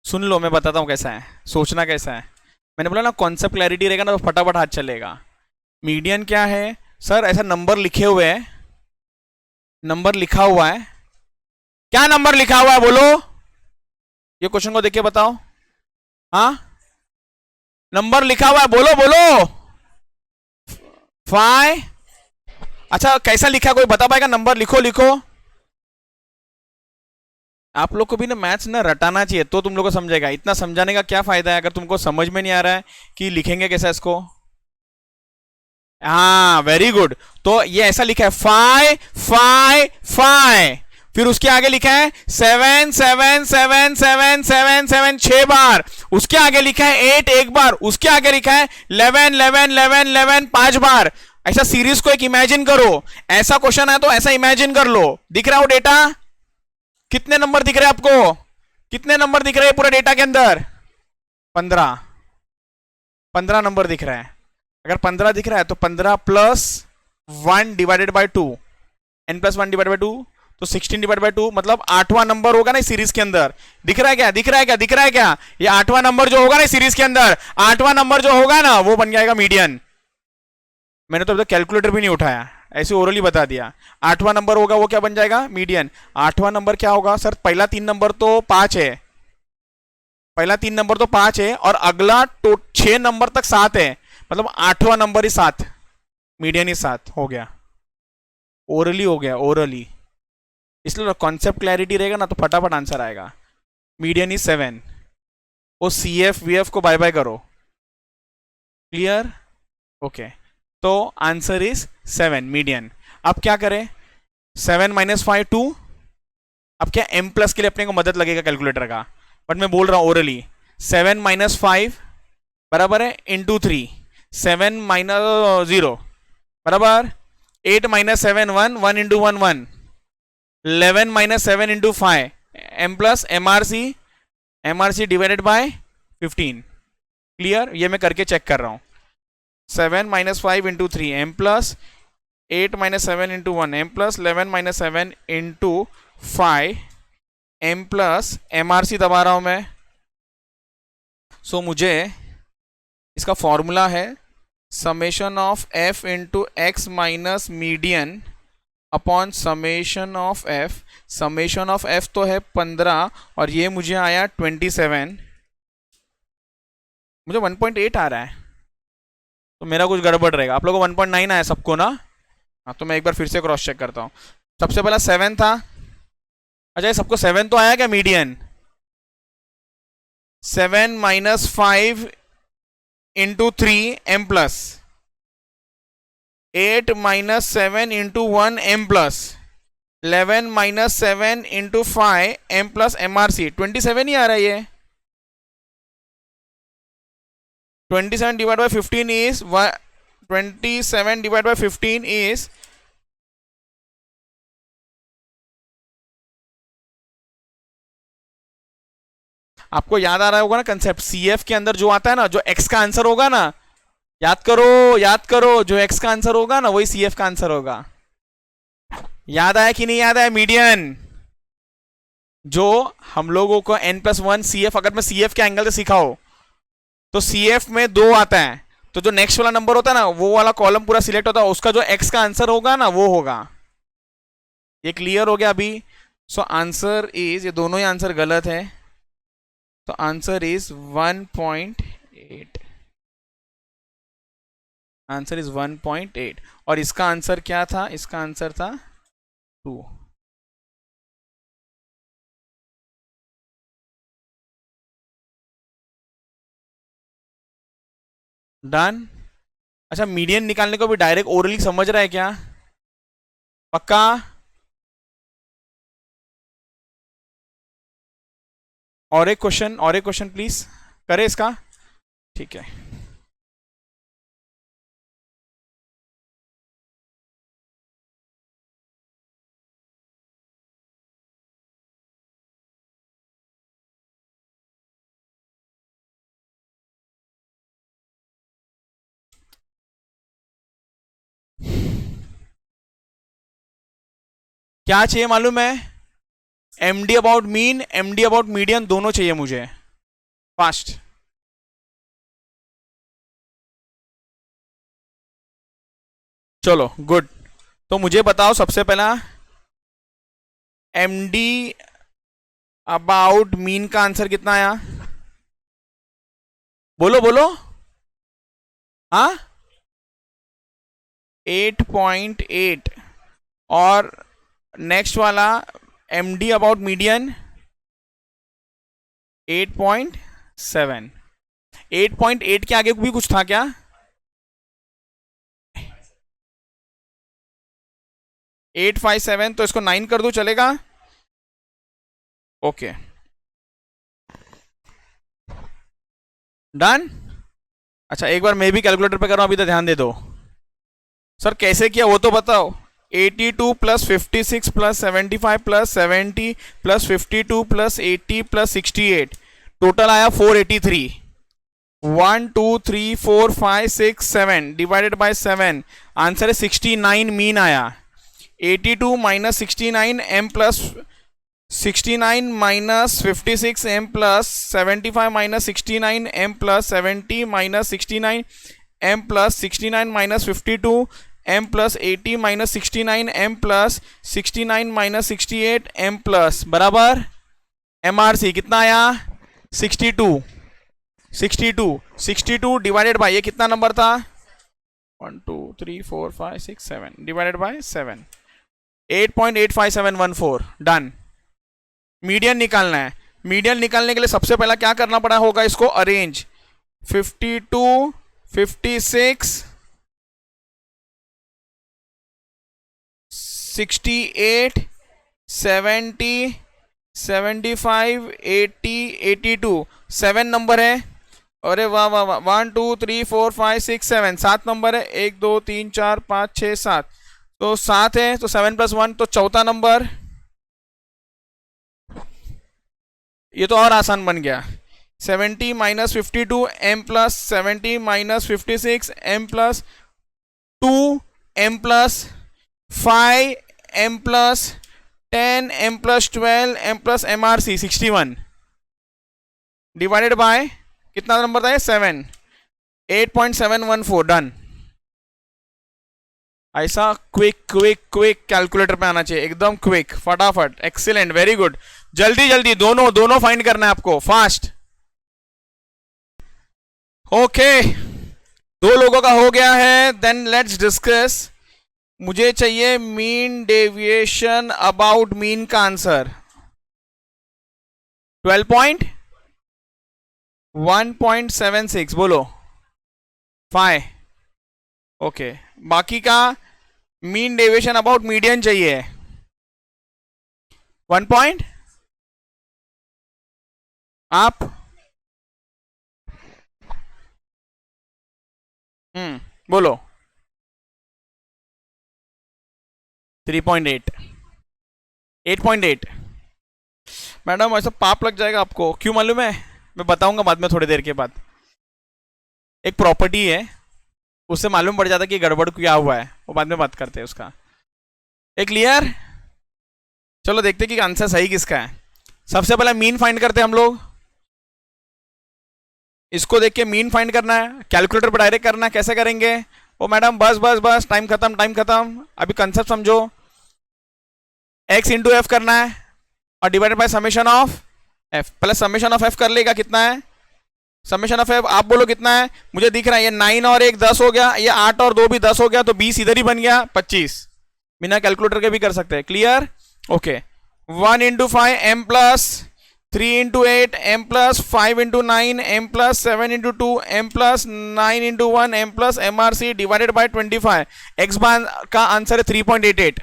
सुन लो, मैं बताता हूँ कैसा है, सोचना कैसा है। मैंने बोला ना कॉन्सेप्ट क्लैरिटी रहेगा ना तो फटाफट हाथ चलेगा। मीडियन क्या है सर? ऐसा नंबर लिखे हुए है, नंबर लिखा हुआ है। क्या नंबर लिखा हुआ है बोलो? ये क्वेश्चन को देख के बताओ। हाँ नंबर लिखा हुआ है, बोलो बोलो। 5। अच्छा कैसा लिखा कोई बता पाएगा? नंबर लिखो लिखो। आप लोग को भी ना मैथ्स ना रटाना चाहिए तो तुम लोग को समझेगा। इतना समझाने का क्या फायदा है अगर तुमको समझ में नहीं आ रहा है कि लिखेंगे कैसा इसको। हाँ वेरी गुड। तो ये ऐसा लिखा है 5 5 5, फिर उसके आगे लिखा है 7 7 7 7 7 7 6 बार, उसके आगे लिखा है 8 एक बार, उसके आगे लिखा है 11 11 11 11 5 बार। ऐसा सीरीज को एक इमेजिन करो। ऐसा क्वेश्चन है तो ऐसा इमेजिन कर लो। दिख रहा हो डेटा? कितने नंबर दिख रहे हैं आपको? कितने नंबर दिख रहे हैं पूरे डेटा के अंदर? 15 नंबर दिख रहा है। अगर 15 दिख रहा है तो 15 plus 1 divided by 2, n plus 1 divided by 2, तो 16 डिवाइड बाय 2 मतलब 8वां नंबर होगा ना इस सीरीज के अंदर। दिख रहा है क्या? दिख रहा है क्या? दिख रहा है क्या? ये 8वां नंबर जो होगा ना सीरीज के अंदर, 8वां नंबर जो होगा ना वो बन जाएगा मीडियन। मैंने तो अभी तक कैलकुलेटर भी नहीं उठाया, ऐसे ओरली बता दिया। 8वां नंबर होगा वो क्या बन जाएगा? मीडियन। 8वां नंबर क्या होगा सर? पहला 3 नंबर तो 5 है, पहला 3 नंबर तो 5 है, और अगला 6 नंबर तक 7 है, मतलब 8वां नंबर ही 7, मीडियन ही 7 हो गया। ओरली हो गया, ओरली। इसलिए कॉन्सेप्ट क्लैरिटी रहेगा ना तो फटाफट आंसर आएगा। Median is 7। वो सी एफ वी एफ को बाय बाय करो। क्लियर? ओके। तो आंसर इज 7 मीडियन। अब क्या करें? 7 माइनस 5 2। अब क्या m प्लस के लिए अपने को मदद लगेगा कैलकुलेटर का, बट मैं बोल रहा हूं ओरली। 7 माइनस 5 बराबर है इंटू 3, 7 माइनस 0 बराबर 8 minus 7 1, 1 into 1 1, 11 minus 7 into 5, m plus M R C divided by 15। Clear? ये मैं करके चेक कर रहा हूं। 7 minus 5 into 3 m plus 8 minus 7 into 1 m plus 11 minus 7 into 5 m plus MRC दबा रहा हूं मैं। सो मुझे इसका फॉर्मूला है summation of f into x minus median upon summation of f। Summation of f तो है 15 और ये मुझे आया 27, मुझे 1.8 आ रहा है, तो मेरा कुछ गड़बड़ रहेगा। आप लोगों को 1.9 आया सबको ना? हाँ, तो मैं एक बार फिर से क्रॉस चेक करता हूँ। सबसे पहला 7 था। अच्छा, ये सबको 7 तो आया क्या median? 7 minus 5 into 3 m plus 8 minus 7 into 1 m plus 11 minus 7 into 5 m plus MRC 27 ही आ रहा है ये। 27 divided by 15 is 27 divided by 15 is आपको याद आ रहा होगा ना कंसेप्ट, CF के अंदर जो आता है ना, जो x का आंसर होगा ना, याद करो, जो x का आंसर होगा ना वही CF का आंसर होगा। याद आया कि नहीं याद आया? मीडियन जो हम लोगों को n+1 CF, अगर मैं CF के एंगल से सिखाओ तो CF में 2 आता है, तो जो नेक्स्ट वाला नंबर होता है ना वो वाला कॉलम पूरा सिलेक्ट होता है, उसका जो x का आंसर होगा ना वो होगा। ये क्लियर हो गया अभी? सो आंसर इज, ये दोनों ही आंसर गलत है, तो आंसर इज 1.8। आंसर इज 1.8 और इसका आंसर क्या था? इसका आंसर था 2। डन। अच्छा, मीडियन निकालने को भी डायरेक्ट ओरली समझ रहा है क्या? पक्का? और एक क्वेश्चन प्लीज करें इसका। ठीक है, क्या चाहिए मालूम है? MD about mean, MD about median, दोनों चाहिए मुझे फास्ट। चलो गुड। तो मुझे बताओ सबसे पहला MD अबाउट मीन का आंसर कितना आया? बोलो। हाँ, 8.8। और नेक्स्ट वाला MD अबाउट मीडियन 8.7। 8.8 के आगे भी कुछ था क्या? एट 5 7, तो इसको 9 कर दो, चलेगा? Okay, done. अच्छा, एक बार मैं भी कैलकुलेटर पे कर रहा हूं, अभी तो ध्यान दे दो। सर कैसे किया वो तो बताओ। 82 plus 56 plus 75 plus 70 plus 52 plus 80 plus 68, total आया 483। 1 2 3 4 5 6 7 डिवाइडेड बाय 7, आंसर है 69 मीन आया। 82 minus 69 m plus 69 minus 56 m plus 75 minus 69 m plus 70 minus 69 m plus 69 minus 52 m plus 80 minus 69 m plus 69 minus 68 m plus बराबर MRC कितना आया? 62 divided by, ये कितना number था? 1 2 3 4 5 6 7 divided by 7, 8.85714। Done. Median निकालना है। मीडियन निकालने के लिए सबसे पहला क्या करना पड़ा होगा? इसको अरेंज 52 56 68 70 75 80 82, 7 नंबर है। अरे वाह वाह वाह, 1 2 3 4 5 6 7, 7 नंबर है। 1 2 3 4 5 6 7, तो 7 है, तो 7 + 1, तो चौथा नंबर। ये तो और आसान बन गया। 70 minus 52 m plus 70 minus 56 m plus 2 m plus 5 m plus 10 m plus 12 m plus MRC 61 divided by कितना नंबर था ये 7 8.714 डन। ऐसा क्विक क्विक क्विक कैलकुलेटर पे आना चाहिए, एकदम क्विक, फटाफट, एक्सीलेंट, वेरी गुड। जल्दी जल्दी दोनों दोनों फाइंड करना है आपको, फास्ट। ओके, दो लोगों का हो गया है। Then let's discuss. मुझे चाहिए मीन डेविएशन अबाउट मीन का आंसर 12.1.76 बोलो 5। ओके, बाकी का मीन डेविएशन अबाउट मीडियन चाहिए 1 पॉइंट। आप बोलो 3.8 8.8। मैडम ऐसा पाप लग जाएगा आपको, क्यों मालूम है? मैं बताऊंगा बाद में, थोड़ी देर के बाद। एक प्रॉपर्टी है, उससे मालूम पड़ जाता है कि गड़बड़ क्या हुआ है, वो बाद में बात करते हैं उसका। एक क्लियर? चलो देखते कि आंसर सही किसका है। सबसे पहले मीन फाइंड करते हैं हम लोग। इसको देख के मीन फाइंड करना है, कैलकुलेटर पर डायरेक्ट करना है। कैसे करेंगे? ओ मैडम बस बस बस, टाइम खत्म, टाइम खत्म। अभी कंसेप्ट समझो। x इंटू एफ करना है और divided by summation of F. पहले समेशन ऑफ एफ कर लेगा, कितना है समेशन ऑफ एफ? आप बोलो कितना है? मुझे दिख रहा है ये 9 और 1 10 हो गया, ये 8 और 2 भी 10 हो गया, तो 20 इधर ही बन गया 25। बिना कैलकुलेटर के भी कर सकते हैं। Clear? Okay, 1 into 5 M plus 3 into 8 M plus 5 into 9 M plus 7 into 2 M plus 9 into 1 M plus MRC divided by 25। X bar का आंसर है 3.88।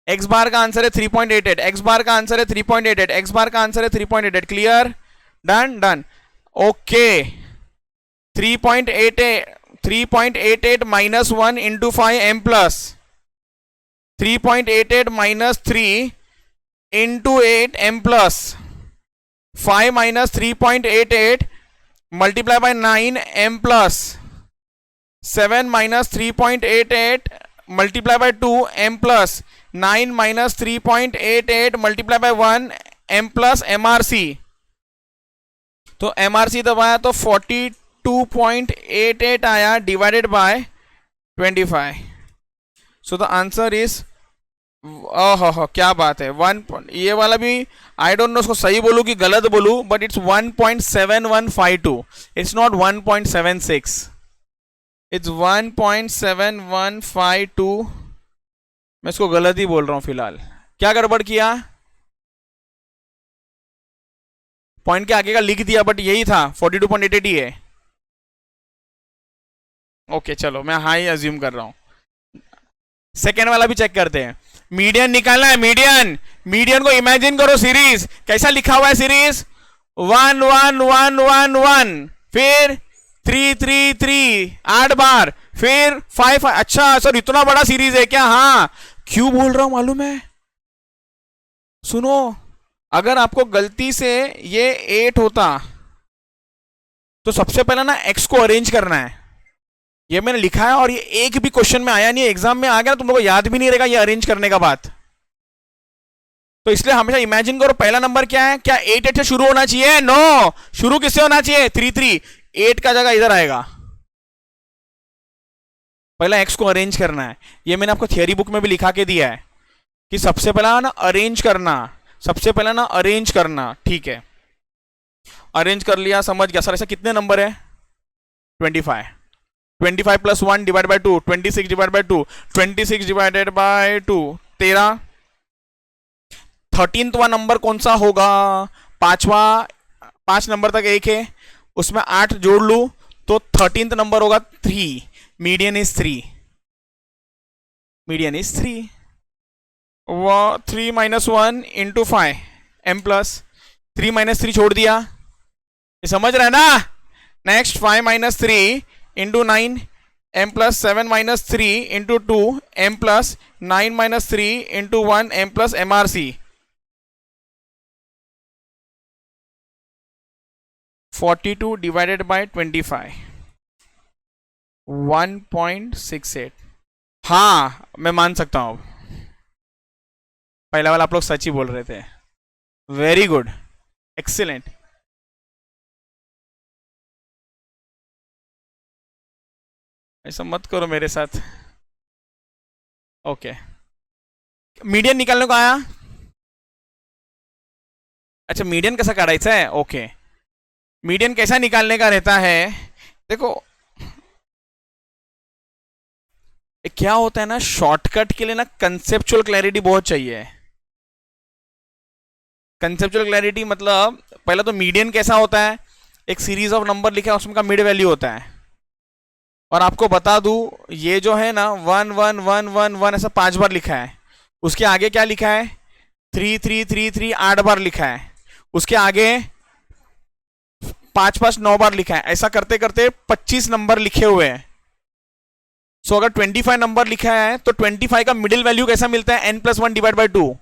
एक्स बार का आंसर है 3.88। एक्स बार का आंसर है 3.88। एक्स बार का answer है 3.88। Clear? Done done. Okay, 3.88 minus 1 into 5 M plus 3.88 minus 3 into 8 M plus 5 minus 3.88 multiply by 9 M plus 7 minus 3.88 multiply by 2 M plus 9 minus 3.88 multiply by 1 M plus MRC। तो MRC दबाया तो 42.88 आया divided by 25। So the answer is, ओहो क्या बात है, 1 ये वाला भी आई डोंट नो उसको सही बोलूं कि गलत बोलूं, but it's 1.7152। It's not 1.76, it's 1.7152। मैं इसको गलत ही बोल रहा हूं फिलहाल। क्या गड़बड़ किया? पॉइंट के आगे का लिख दिया, बट यही था 42.88 है। ओके चलो, मैं हाई अज्यूम कर रहा हूं। सेकेंड वाला भी चेक करते हैं। मीडियन निकालना है, मीडियन। मीडियन को इमेजिन करो सीरीज, कैसा लिखा हुआ है सीरीज? 1 1 1 1 1, फिर 3 3 3 8 बार, फिर 5 5। अच्छा सर, इतना बड़ा सीरीज है क्या? हाँ, क्यों बोल रहा हूं मालूम है? सुनो, अगर आपको गलती से ये 8 होता तो सबसे पहले ना x को अरेंज करना है। ये मैंने लिखा है और ये एक भी क्वेश्चन में आया नहीं है, एग्जाम में आ गया तुम लोगों को याद भी नहीं रहेगा ये अरेंज करने का बात। तो इसलिए हमेशा इमेजिन करो पहला नंबर क्या है। क्या 8 8 से शुरू होना चाहिए? नो, शुरू किससे होना चाहिए? 3 3। 8 का जगह इधर आएगा। पहला x को अरेंज करना है। ये मैंने आपको थियरी बुक में भी लिखा के दिया है कि सबसे पहला ना अरेंज करना, सबसे पहला ना अरेंज करना। ठीक है, अरेंज कर लिया, समझ गया। सर ऐसा कितने नंबर है? 25। 25 plus 1 divide by 2, 26 divide by 2, 26 divided by 2 13। 13वां नंबर कौन सा होगा? 5 नंबर तक एक है, उसमें 8 जोड़ लू तो 13th नंबर होगा 3। Median is 3, median is 3। 3 minus 1 into 5 M plus 3 minus 3 छोड़ दिया, ये समझ रहा है ना? Next 5 minus 3 into 9 M plus 7 minus 3 into 2 M plus 9 minus 3 into 1 M plus MRC। 42 divided by 25, 1.68। हाँ मैं मान सकता हूँ, पहला वाला आप लोग सच ही बोल रहे थे। Very good, excellent. ऐसा मत करो मेरे साथ। ओके, मीडियन निकालने को आया। अच्छा, मीडियन कैसा काढ़ायचा है? ओके, मीडियन कैसा निकालने का रहता है, देखो क्या होता है ना, शॉर्टकट के लिए ना कंसेप्चुअल क्लैरिटी बहुत चाहिए। कंसेप्चुअल क्लैरिटी मतलब पहला तो मीडियन कैसा होता है, एक सीरीज ऑफ नंबर लिखा है, उसमें का मिड वैल्यू होता है। और आपको बता दूं, ये जो है ना 1 1 1 1 1 ऐसा 5 बार लिखा है। उसके आगे क्या लिखा है? 3 3 3 3 8 बार लिखा है। उसके आगे 5 5 9 बार लिखा है। ऐसा करते करते 25 नंबर लिखे हुए हैं। सो अगर 25 नंबर लिखा है तो 25 का मिडिल वैल्यू कैसा मिलता है? n+1 divide by 2।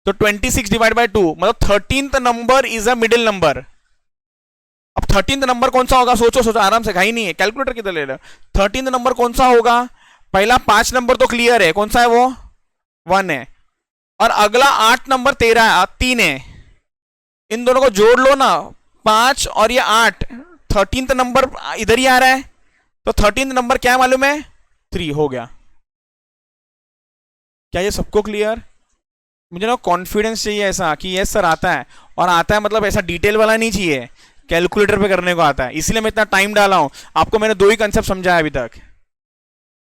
तो 26 डिवाइड बाई 2 मतलब 13th number is a middle number. अब 13th नंबर कौन सा होगा? सोचो सोचो, आराम से, घाई नहीं है, कैलकुलेटर किधर ले लो। 13th नंबर कौन सा होगा? पहला 5 नंबर तो क्लियर है, कौन सा है वो? 1 है। और अगला 8 नंबर 3 है। इन दोनों को जोड़ लो ना, 5 और ये 8, 13th नंबर इधर ही आ रहा है। तो 13th नंबर क्या मालूम है? 3 हो गया। क्या ये सबको क्लियर? मुझे ना कॉन्फिडेंस चाहिए ऐसा कि यस सर आता है। और आता है मतलब ऐसा डिटेल वाला नहीं चाहिए, कैलकुलेटर पे करने को आता है। इसलिए मैं इतना टाइम डाला हूं। आपको मैंने 2 ही कंसेप्ट समझाया अभी तक,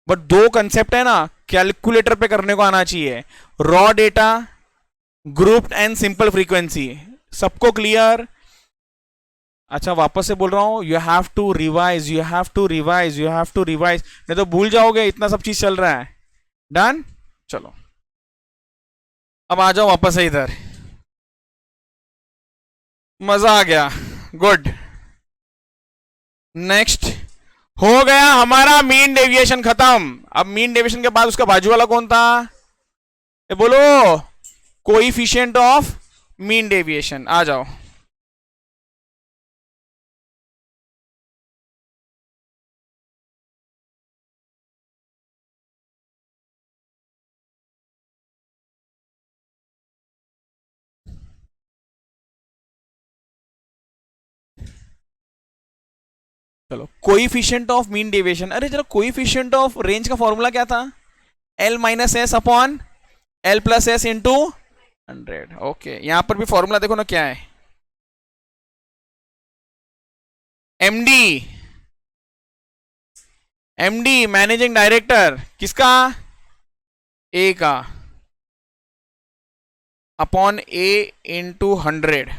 बट 2 कंसेप्ट है ना कैलकुलेटर पे करने को आना चाहिए। Raw data, grouped and simple frequency, सबको क्लियर? अच्छा वापस से बोल रहा हूं, you have to revise, you have to revise, you have to revise, नहीं तो भूल जाओगे, इतना सब चीज चल रहा है। डन, चलो अब आ जाओ वापस से इधर। मजा आ गया, गुड। नेक्स्ट, हो गया हमारा मीन डेविएशन खत्म। अब मीन डेविएशन के बाद उसका बाजू वाला कौन था? ये बोलो, कोएफिशिएंट ऑफ मीन डेविएशन। आ जाओ। चलो, कोएफिशिएंट ऑफ मीन डेविएशन। अरे चलो, कोएफिशिएंट ऑफ रेंज का फॉर्मूला क्या था? L minus S upon L plus S into 100। Okay, यहां पर भी फॉर्मूला देखो ना क्या है, एमडी। एमडी मैनेजिंग डायरेक्टर किसका? ए का, अपॉन ए इंटू 100।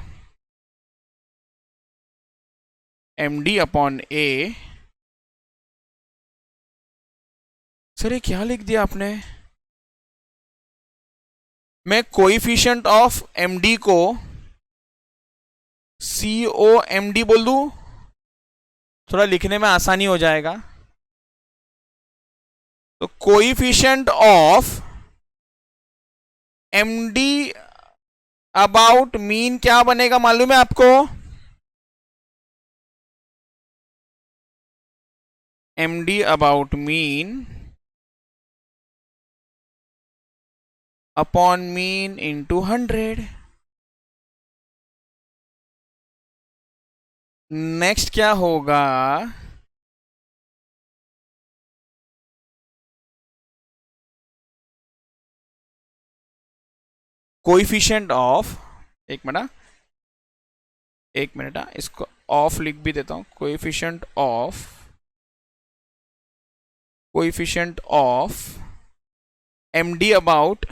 एमडी अपॉन ए। सर ये क्या लिख दिया आपने? मैं कोएफिशिएंट ऑफ एमडी को COMD बोल दूं, थोड़ा लिखने में आसानी हो जाएगा। तो coefficient of MD about mean क्या बनेगा मालूम है आपको? MD about mean upon mean into 100। Next क्या होगा? कोएफिशिएंट ऑफ, एक मिनट, एक मिनट, इसको ऑफ लिख भी देता हूं। Coefficient of MD about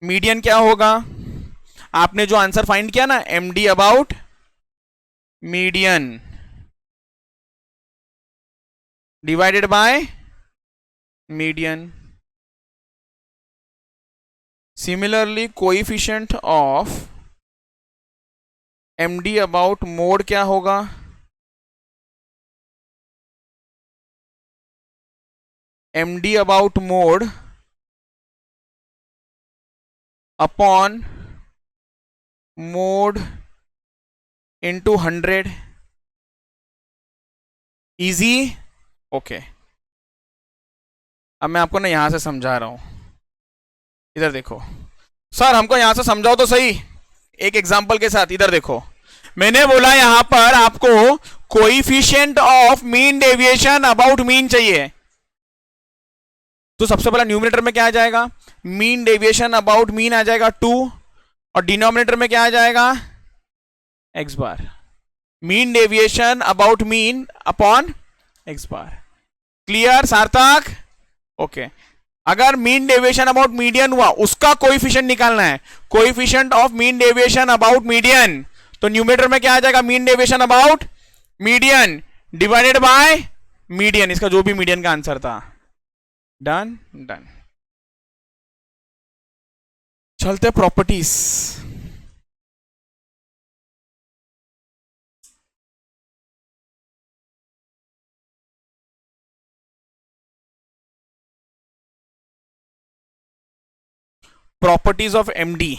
median क्या होगा? आपने जो आंसर फाइंड किया ना, MD about median divided by median. Similarly coefficient of MD about mode क्या होगा? MD about mode upon mode into 100, easy. Okay, अब मैं आपको ना यहां से समझा रहा हूं, इधर देखो। सर हमको यहां से समझाओ तो सही, एक एग्जांपल के साथ। इधर देखो, मैंने बोला यहां पर आपको coefficient of mean deviation about mean चाहिए, तो सबसे पहला न्यूमरेटर में क्या आ जाएगा, मीन डेविएशन अबाउट मीन आ जाएगा 2, और डिनोमिनेटर में क्या आ जाएगा, x bar, mean deviation about mean upon x bar. Clear सार्थक? ओके, अगर मीन डेविएशन अबाउट मीडियन हुआ, उसका कोइफिशिएंट निकालना है, coefficient of mean deviation about median, तो न्यूमरेटर में क्या आ जाएगा, mean deviation about median divided by median, इसका जो भी मीडियन का आंसर था। Done done. चलते properties. Properties of MD,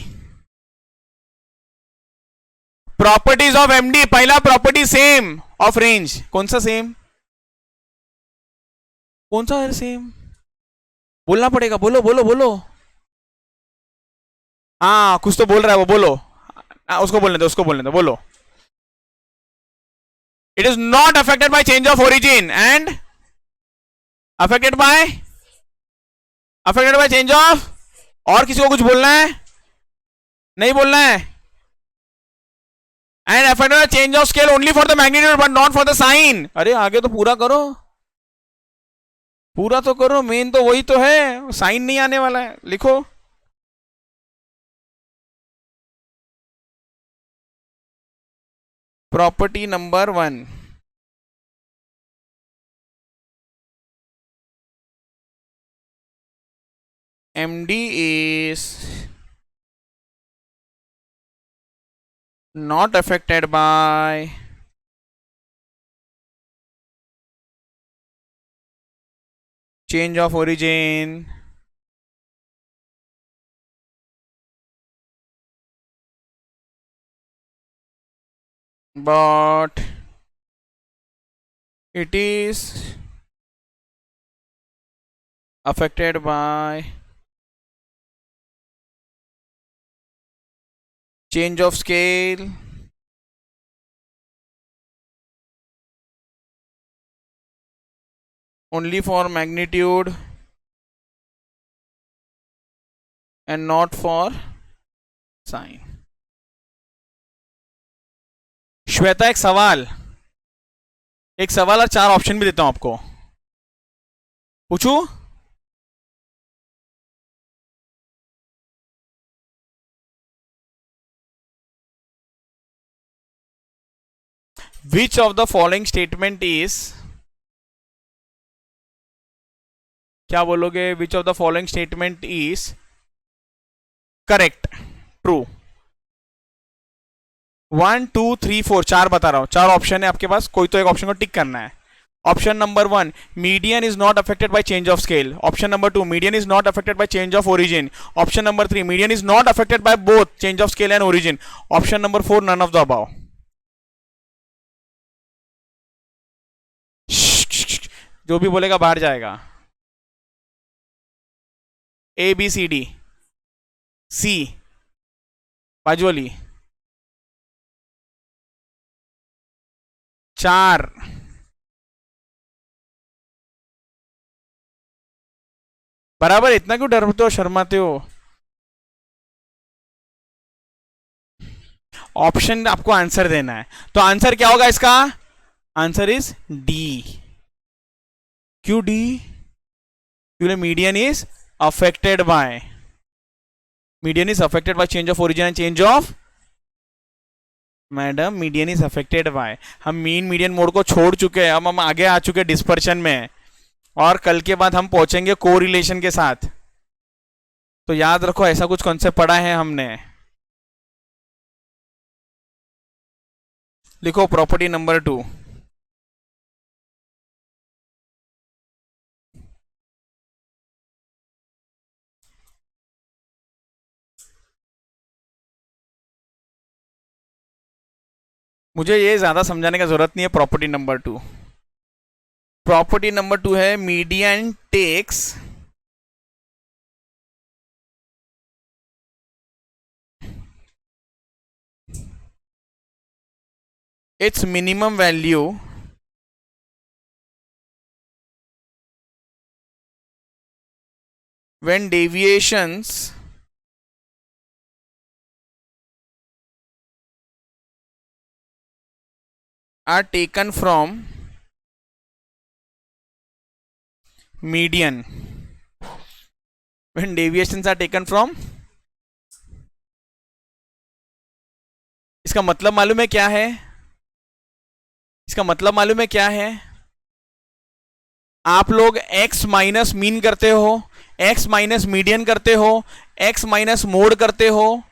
properties of MD, पहला प्रॉपर्टी सेम ऑफ रेंज, कौन सा सेम, कौन सा है सेम, बोलना पड़ेगा, बोलो बोलो बोलो। हाँ कुछ तो बोल रहा है वो, बोलो। उसको बोलने दो, उसको बोलने दो, बोलो। It is not affected by change of origin and affected by, affected by change of, और किसी को कुछ बोलना है, नहीं बोलना है, and affected by change of scale only for the magnitude but not for the sign. अरे आगे तो पूरा करो, पूरा तो करो, मेन तो वही तो है, साइन नहीं आने वाला है, लिखो। Property number 1, MD is not affected by change of origin but it is affected by change of scale only for magnitude and not for sign। Shweta एक सवाल, एक सवाल और 4 ऑप्शन भी देता हूं आपको, पूछू। Which of the following statement is, क्या बोलोगे, which of the following statement is correct, true. 1 2 3 4, 4 बता रहा हूं, 4 ऑप्शन है आपके पास, कोई तो एक ऑप्शन को टिक करना है। Option number 1, median is not affected by change of scale. Option number 2, median is not affected by change of origin. Option number 3, median is not affected by both change of scale and origin. Option number 4, none of the above. जो भी बोलेगा बाहर जाएगा। A B C D, सी बाजू वाली, 4, बराबर। इतना क्यों डरते हो, शर्माते हो? ऑप्शन आपको आंसर देना है, तो आंसर क्या होगा इसका, आंसर इज डी। क्यों डी, क्योंकि median is affected by, median is affected by change of origin and change of, madam median is affected by, हम मीन मीडियन मोड को छोड़ चुके हैं, अब हम आगे आ चुके डिस्पर्शन में, और कल के बाद हम पहुंचेंगे कोरिलेशन के साथ। तो याद रखो, ऐसा कुछ कॉन्सेप्ट पढ़ा है हमने। लिखो प्रॉपर्टी नंबर 2, मुझे ये ज़्यादा समझाने का ज़रूरत नहीं है। प्रॉपर्टी नंबर 2, प्रॉपर्टी नंबर 2 है median takes its minimum value when deviations are taken from median, when deviations are taken from, इसका मतलब मालूम है क्या है? इसका मतलब मालूम है क्या है? आप लोग x माइनस मीन करते हो, x माइनस मीडियन करते हो, x माइनस मोड करते हो,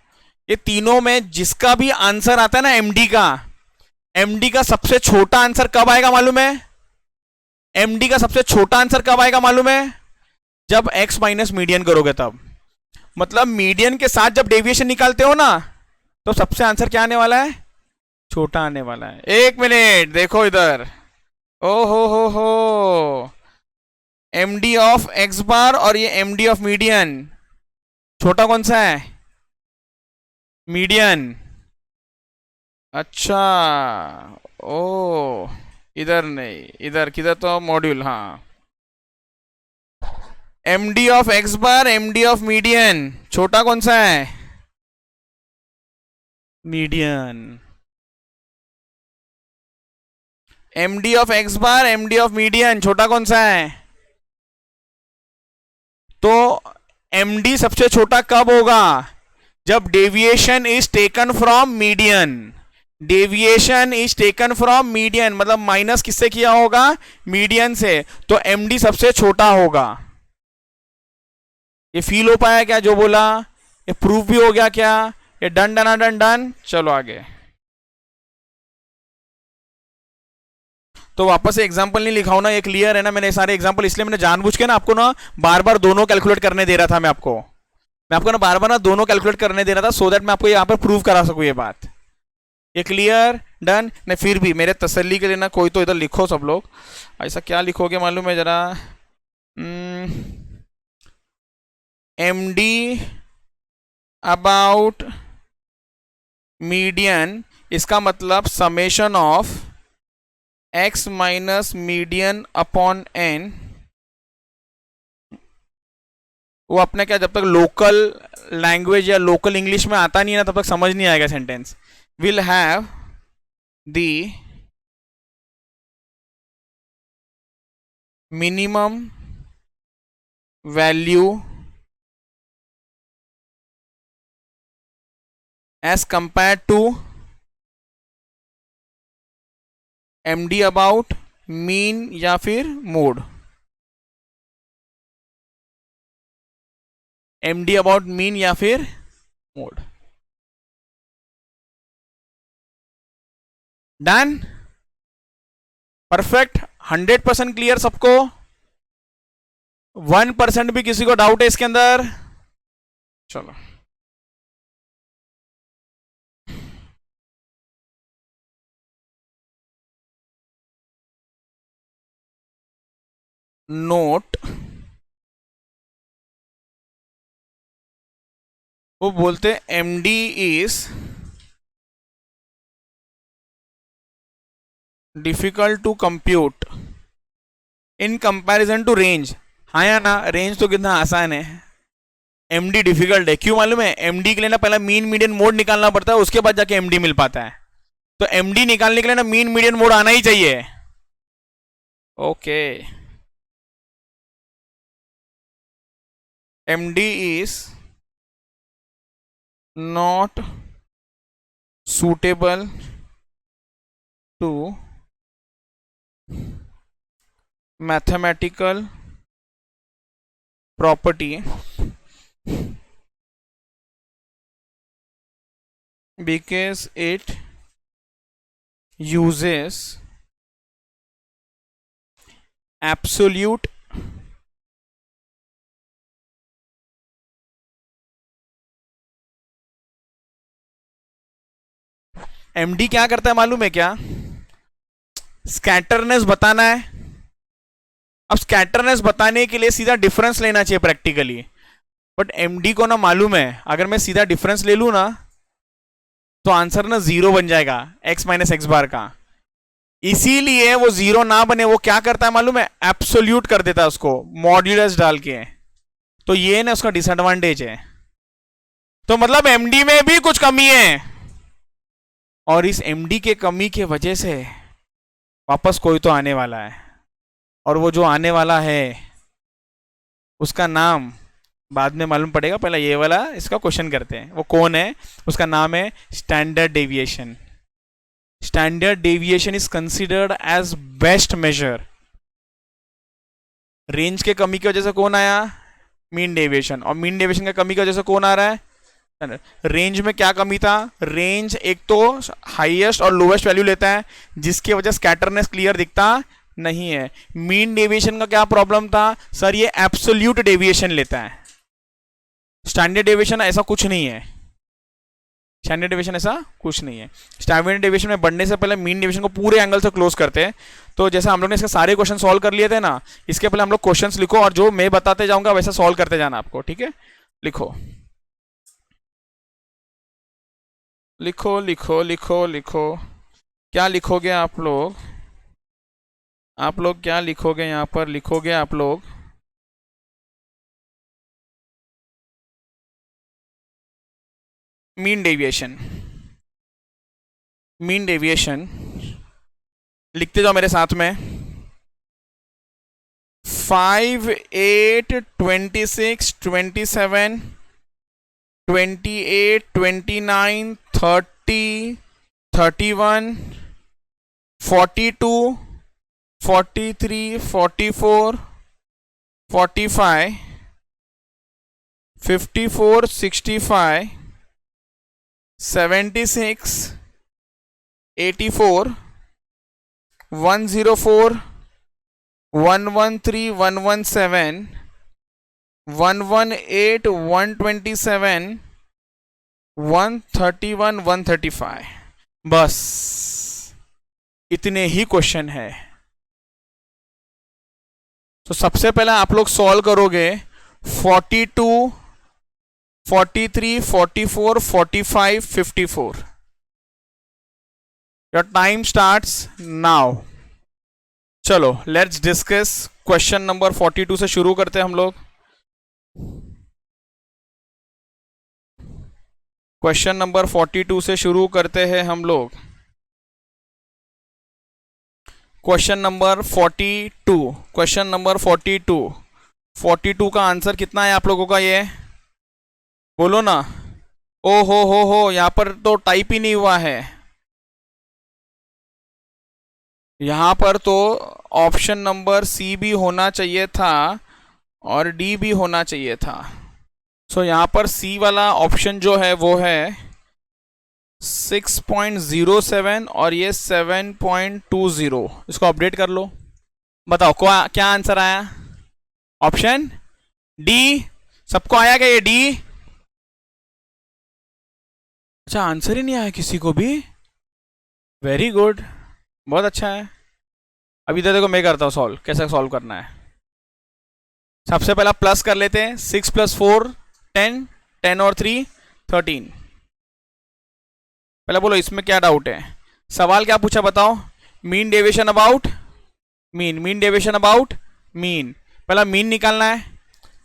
ये तीनों में जिसका भी आंसर आता है ना एमडी का सबसे छोटा आंसर कब आएगा मालूम है? एमडी का सबसे छोटा आंसर कब आएगा मालूम है? जब x माइनस मीडियन करोगे तब। मतलब मीडियन के साथ जब डेविएशन निकालते हो ना, तो सबसे आंसर क्या आने वाला है? छोटा आने वाला है। एक मिनट देखो इधर, ओ हो, एम डी ऑफ एक्स बार और ये एम डी ऑफ मीडियन, छोटा कौन सा है? मीडियन। अच्छा, ओ इधर नहीं, इधर किधर तो मॉड्यूल, हाँ। M D of X bar M D of median, छोटा कौन सा है? Median. M D of X bar M D of median, छोटा कौन सा है? तो एम डी सबसे छोटा कब होगा? जब deviation is taken from median. Deviation is taken from median मतलब माइनस किससे किया होगा? मीडियन से। तो एम डी सबसे छोटा होगा। ये फील हो पाया क्या जो बोला? ये प्रूफ भी हो गया क्या? ये डन डन डन डन। चलो आगे। तो वापस से एग्जांपल नहीं लिखा हूं ना, ये क्लियर है ना? मैंने सारे एग्जांपल इसलिए मैंने जानबूझ के ना आपको ना बार बार दोनों कैलकुलेट करने दे रहा था। मैं आपको ना बार बार ना दोनों कैलकुलेट करने दे रहा था, सो दैट मैं आपको यहाँ पर प्रूव करा सकूं ये बात। ये क्लियर? डन? नहीं फिर भी मेरे तसल्ली के लिए ना कोई तो इधर लिखो सब लोग। ऐसा क्या लिखोगे मालूम है जरा? एम डी अबाउट मीडियन, इसका मतलब summation of x minus median upon n। वो अपने क्या, जब तक लोकल लैंग्वेज या लोकल इंग्लिश में आता नहीं है ना, तब तक समझ नहीं आएगा sentence. Will have the minimum value as compared to M D about mean या फिर mode. M D about mean या फिर मोड। डन? परफेक्ट। 100% क्लियर सबको? 1% भी किसी को डाउट है इसके अंदर? चलो नोट, वो बोलते M D is difficult to compute in comparison to range. हाँ या ना? रेंज तो कितना आसान है, एमडी डिफिकल्ट है। क्यों मालूम है? एमडी के लिए ना पहला मीन मीडियन मोड निकालना पड़ता है, उसके बाद जाके एमडी मिल पाता है। तो एमडी निकालने के लिए ना मीन मीडियन मोड आना ही चाहिए। Okay, MD is not suitable to mathematical property because it uses absolute MD क्या करता है मालूम है क्या? स्कैटरनेस बताना है। अब स्कैटरनेस बताने के लिए सीधा डिफरेंस लेना चाहिए प्रैक्टिकली, बट एमडी को ना मालूम है अगर मैं सीधा डिफरेंस ले लू ना तो आंसर ना 0 बन जाएगा x माइनस एक्स बार का। इसीलिए वो 0 ना बने वो क्या करता है मालूम है? एब्सोल्यूट कर देता है उसको मॉड्यूलस डाल के। तो ये ना उसका डिसएडवांटेज है। तो मतलब एमडी में भी कुछ कमी है, और इस एमडी के कमी के वजह से वापस कोई तो आने वाला है, और वो जो आने वाला है उसका नाम बाद में मालूम पड़ेगा, पहले ये वाला इसका क्वेश्चन करते हैं। वो कौन है? उसका नाम है standard deviation. Standard deviation is considered as best measure. Range के कमी की वजह से कौन आया? Mean deviation. और मीन डेविएशन की कमी की वजह से कौन आ रहा है? रेंज में क्या कमी था? रेंज एक तो हाईएस्ट और लोवेस्ट वैल्यू लेता है जिसकी वजह स्कैटरनेस क्लियर दिखता नहीं है। मीन डेविएशन का क्या प्रॉब्लम था? सर ये एब्सोल्यूट डेविएशन लेता है। स्टैंडर्ड डेविएशन ऐसा कुछ नहीं है। स्टैंडर्ड डेविएशन ऐसा कुछ नहीं है। स्टैंडर्ड डेविएशन में बढ़ने से पहले मीन डेविएशन को पूरे एंगल से क्लोज करते हैं। तो जैसे हम लोग ने इसके सारे क्वेश्चन सॉल्व कर लिए थे ना, इसके पहले हम लोग क्वेश्चंस लिखो और जो मैं बताते जाऊंगा वैसा सॉल्व करते जाना आपको, ठीक है? लिखो लिखो लिखो लिखो लिखो। क्या लिखोगे आप लोग? आप लोग क्या लिखोगे यहां पर? लिखोगे आप लोग मीन डेविएशन। मीन डेविएशन लिखते जाओ मेरे साथ में। 5, 8, 26, 27, 28, 29, 30, 31, 42, 43, 44, 45, 54, 65, 76, 84, 104, 113, 117, 118, 127, 131, 135। बस इतने ही क्वेश्चन है। तो सबसे पहले आप लोग सॉल्व करोगे 42, 43, 44, 45, 54। Your time starts now. चलो लेट्स डिस्कस क्वेश्चन नंबर 42 से शुरू करते हैं हम लोग। क्वेश्चन नंबर 42 से शुरू करते हैं हम लोग। Question number 42। Question number 42। 42 का आंसर कितना है आप लोगों का? ये बोलो ना। ओ हो यहां पर तो टाइप ही नहीं हुआ है। यहां पर तो ऑप्शन नंबर सी भी होना चाहिए था और डी भी होना चाहिए था। सो यहां पर सी वाला ऑप्शन जो है वो है 6.07 और ये 7.20। इसको अपडेट कर लो। बताओ क्या आंसर आया? Option D. सबको आया क्या ये डी? अच्छा आंसर ही नहीं आया किसी को भी। वेरी गुड, बहुत अच्छा है। अभी तो देखो मैं करता हूँ सॉल्व, कैसे सॉल्व करना है। सबसे पहला प्लस कर लेते हैं। 6 + 4 10, 10 और 3 13। पहले बोलो इसमें क्या डाउट है? सवाल क्या पूछा बताओ? Mean deviation about mean. Mean deviation about mean. पहला मीन निकालना है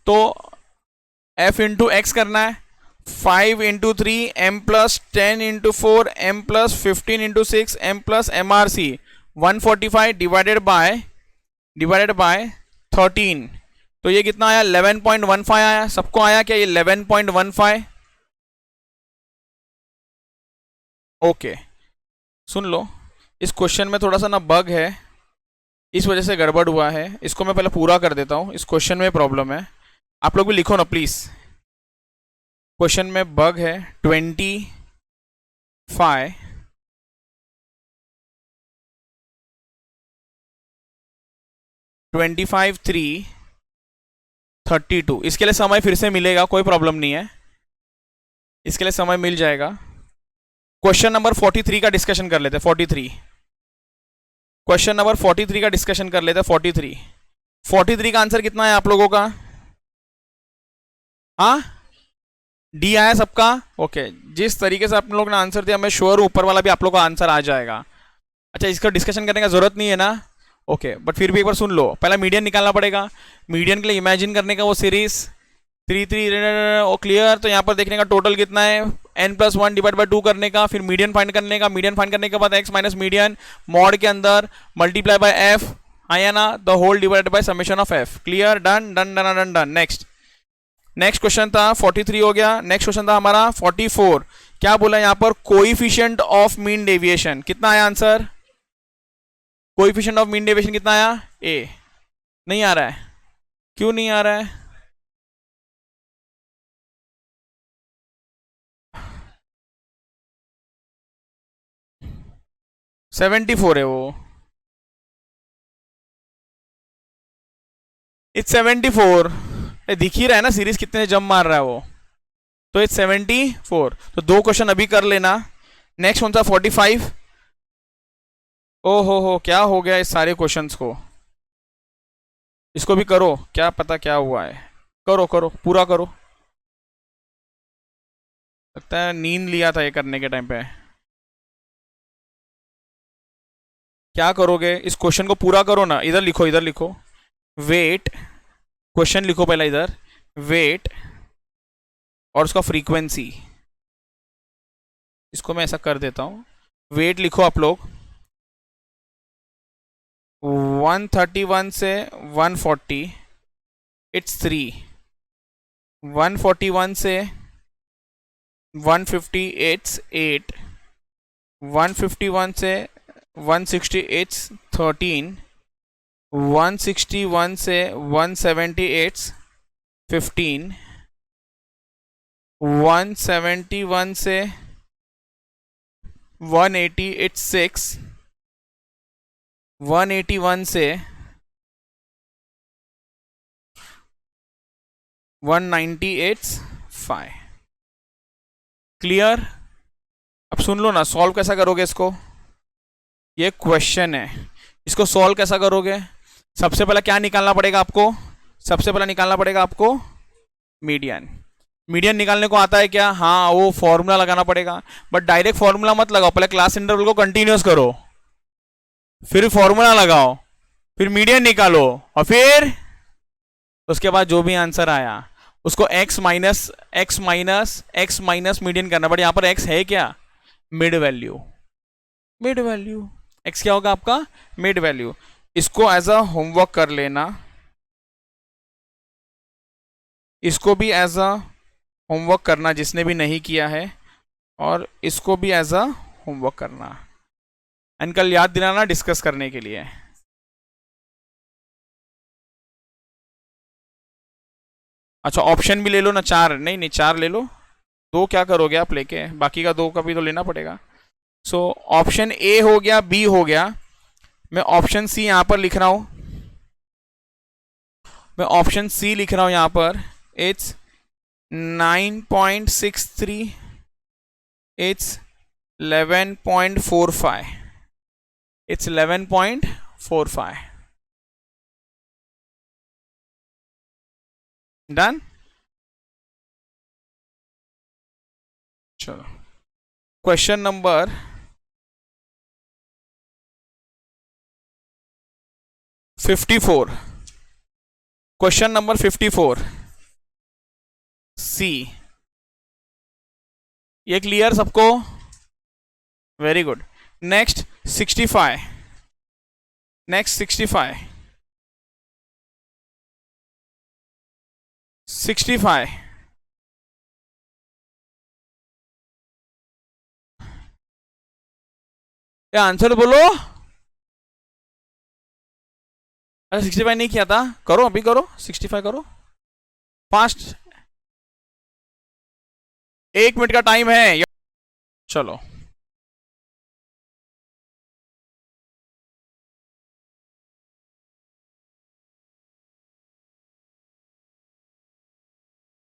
तो f इंटू एक्स करना है। 5 × 3 m + 10 × 4 m + 15 × 6 m + MRC 145 divided by 13। तो ये कितना आया? 11.15 आया। सबको आया क्या ये 11.15? ओके सुन लो, इस क्वेश्चन में थोड़ा सा ना बग है, इस वजह से गड़बड़ हुआ है। इसको मैं पहले पूरा कर देता हूँ। इस क्वेश्चन में प्रॉब्लम है, आप लोग भी लिखो ना प्लीज। क्वेश्चन में बग है 25 3 32। इसके लिए समय फिर से मिलेगा, कोई प्रॉब्लम नहीं है, इसके लिए समय मिल जाएगा। क्वेश्चन नंबर 43 का डिस्कशन कर लेते हैं। 43, क्वेश्चन नंबर 43 का डिस्कशन कर लेते हैं। 43 का आंसर कितना है आप लोगों का? हाँ, डी आया सबका? ओके, जिस तरीके से आप लोगों ने आंसर दिया मैं श्योर ऊपर वाला भी आप लोगों का आंसर आ जाएगा। अच्छा, इसका डिस्कशन करने का जरूरत नहीं है ना? ओके, बट फिर भी एक बार सुन लो। पहला मीडियन निकालना पड़ेगा। मीडियन के लिए इमेजिन करने का वो सीरीज 3 ओ क्लियर। तो यहाँ पर देखने का टोटल कितना है, n+1 डिवाइड बाई 2 करने का, फिर मीडियन फाइंड करने का। मीडियन फाइंड करने के बाद x माइनस मीडियन मॉड के अंदर मल्टीप्लाई बाय f, आया ना, the whole divided by summation of f। Clear, done done done done done. Next question था 43 हो गया। नेक्स्ट क्वेश्चन था हमारा 44। क्या बोला यहाँ पर? कोइफिशिएंट ऑफ मीन डेविएशन कितना आया answer? Coefficient of mean deviation कितना आया? a। नहीं आ रहा है, क्यों नहीं आ रहा है? सेवेंटी फोर है वो। इट्स 74। दिख ही रहा है ना सीरीज कितने जम मार रहा है वो। तो इट्स 74। तो दो क्वेश्चन अभी कर लेना। नेक्स्ट कौन सा? 45। ओ हो, क्या हो गया इस सारे क्वेश्चंस को? इसको भी करो, क्या पता क्या हुआ है। करो करो, पूरा करो। लगता है नींद लिया था ये करने के टाइम पे। क्या करोगे? इस क्वेश्चन को पूरा करो ना। इधर लिखो, इधर लिखो, वेट। क्वेश्चन लिखो पहला इधर, वेट और उसका फ्रीक्वेंसी। इसको मैं ऐसा कर देता हूं, वेट लिखो आप लोग। 131 से 140 इट्स 3। 141 से 150 इट्स 8। 151 से 160 इट्स 13। 161 से 170 इट्स 15। 171 से 180 इट्स 6। 181 से 190 इट्स 5। क्लियर? अब सुन लो ना, सॉल्व कैसा करोगे इसको? ये क्वेश्चन है, इसको सॉल्व कैसा करोगे? सबसे पहले क्या निकालना पड़ेगा आपको? सबसे पहले निकालना पड़ेगा आपको मीडियन। मीडियन निकालने को आता है क्या? हाँ, वो फॉर्मूला लगाना पड़ेगा। बट डायरेक्ट फॉर्मूला मत लगाओ, पहले क्लास इंटरवल को कंटिन्यूस करो, फिर फॉर्मूला लगाओ, फिर मीडियन निकालो, और फिर उसके बाद जो भी आंसर आया उसको x माइनस मीडियन करना। बट यहां पर x है क्या? Mid value. Mid value x क्या होगा आपका? Mid value. इसको एज अ होमवर्क कर लेना, इसको भी एज अ होमवर्क करना जिसने भी नहीं किया है, और इसको भी एज अ होमवर्क करना, एंड कल याद दिलाना डिस्कस करने के लिए। अच्छा, ऑप्शन भी ले लो ना, 4 नहीं नहीं 4 ले लो। 2 क्या करोगे आप लेके? बाकी का 2 का भी तो लेना पड़ेगा। सो ऑप्शन ए हो गया, बी हो गया। मैं ऑप्शन सी यहां पर लिख रहा हूं, मैं ऑप्शन सी लिख रहा हूं यहां पर। It's 9.63, it's 11.45, it's 11.45। डन। चलो, क्वेश्चन नंबर 54। क्वेश्चन नंबर 54 सी। ये क्लियर सबको? Very good. नेक्स्ट 65। नेक्स्ट 65। 65 क्या आंसर बोलो? अरे 65 नहीं किया था, करो अभी करो, 65 करो फास्ट। 1 मिनट का टाइम है। चलो,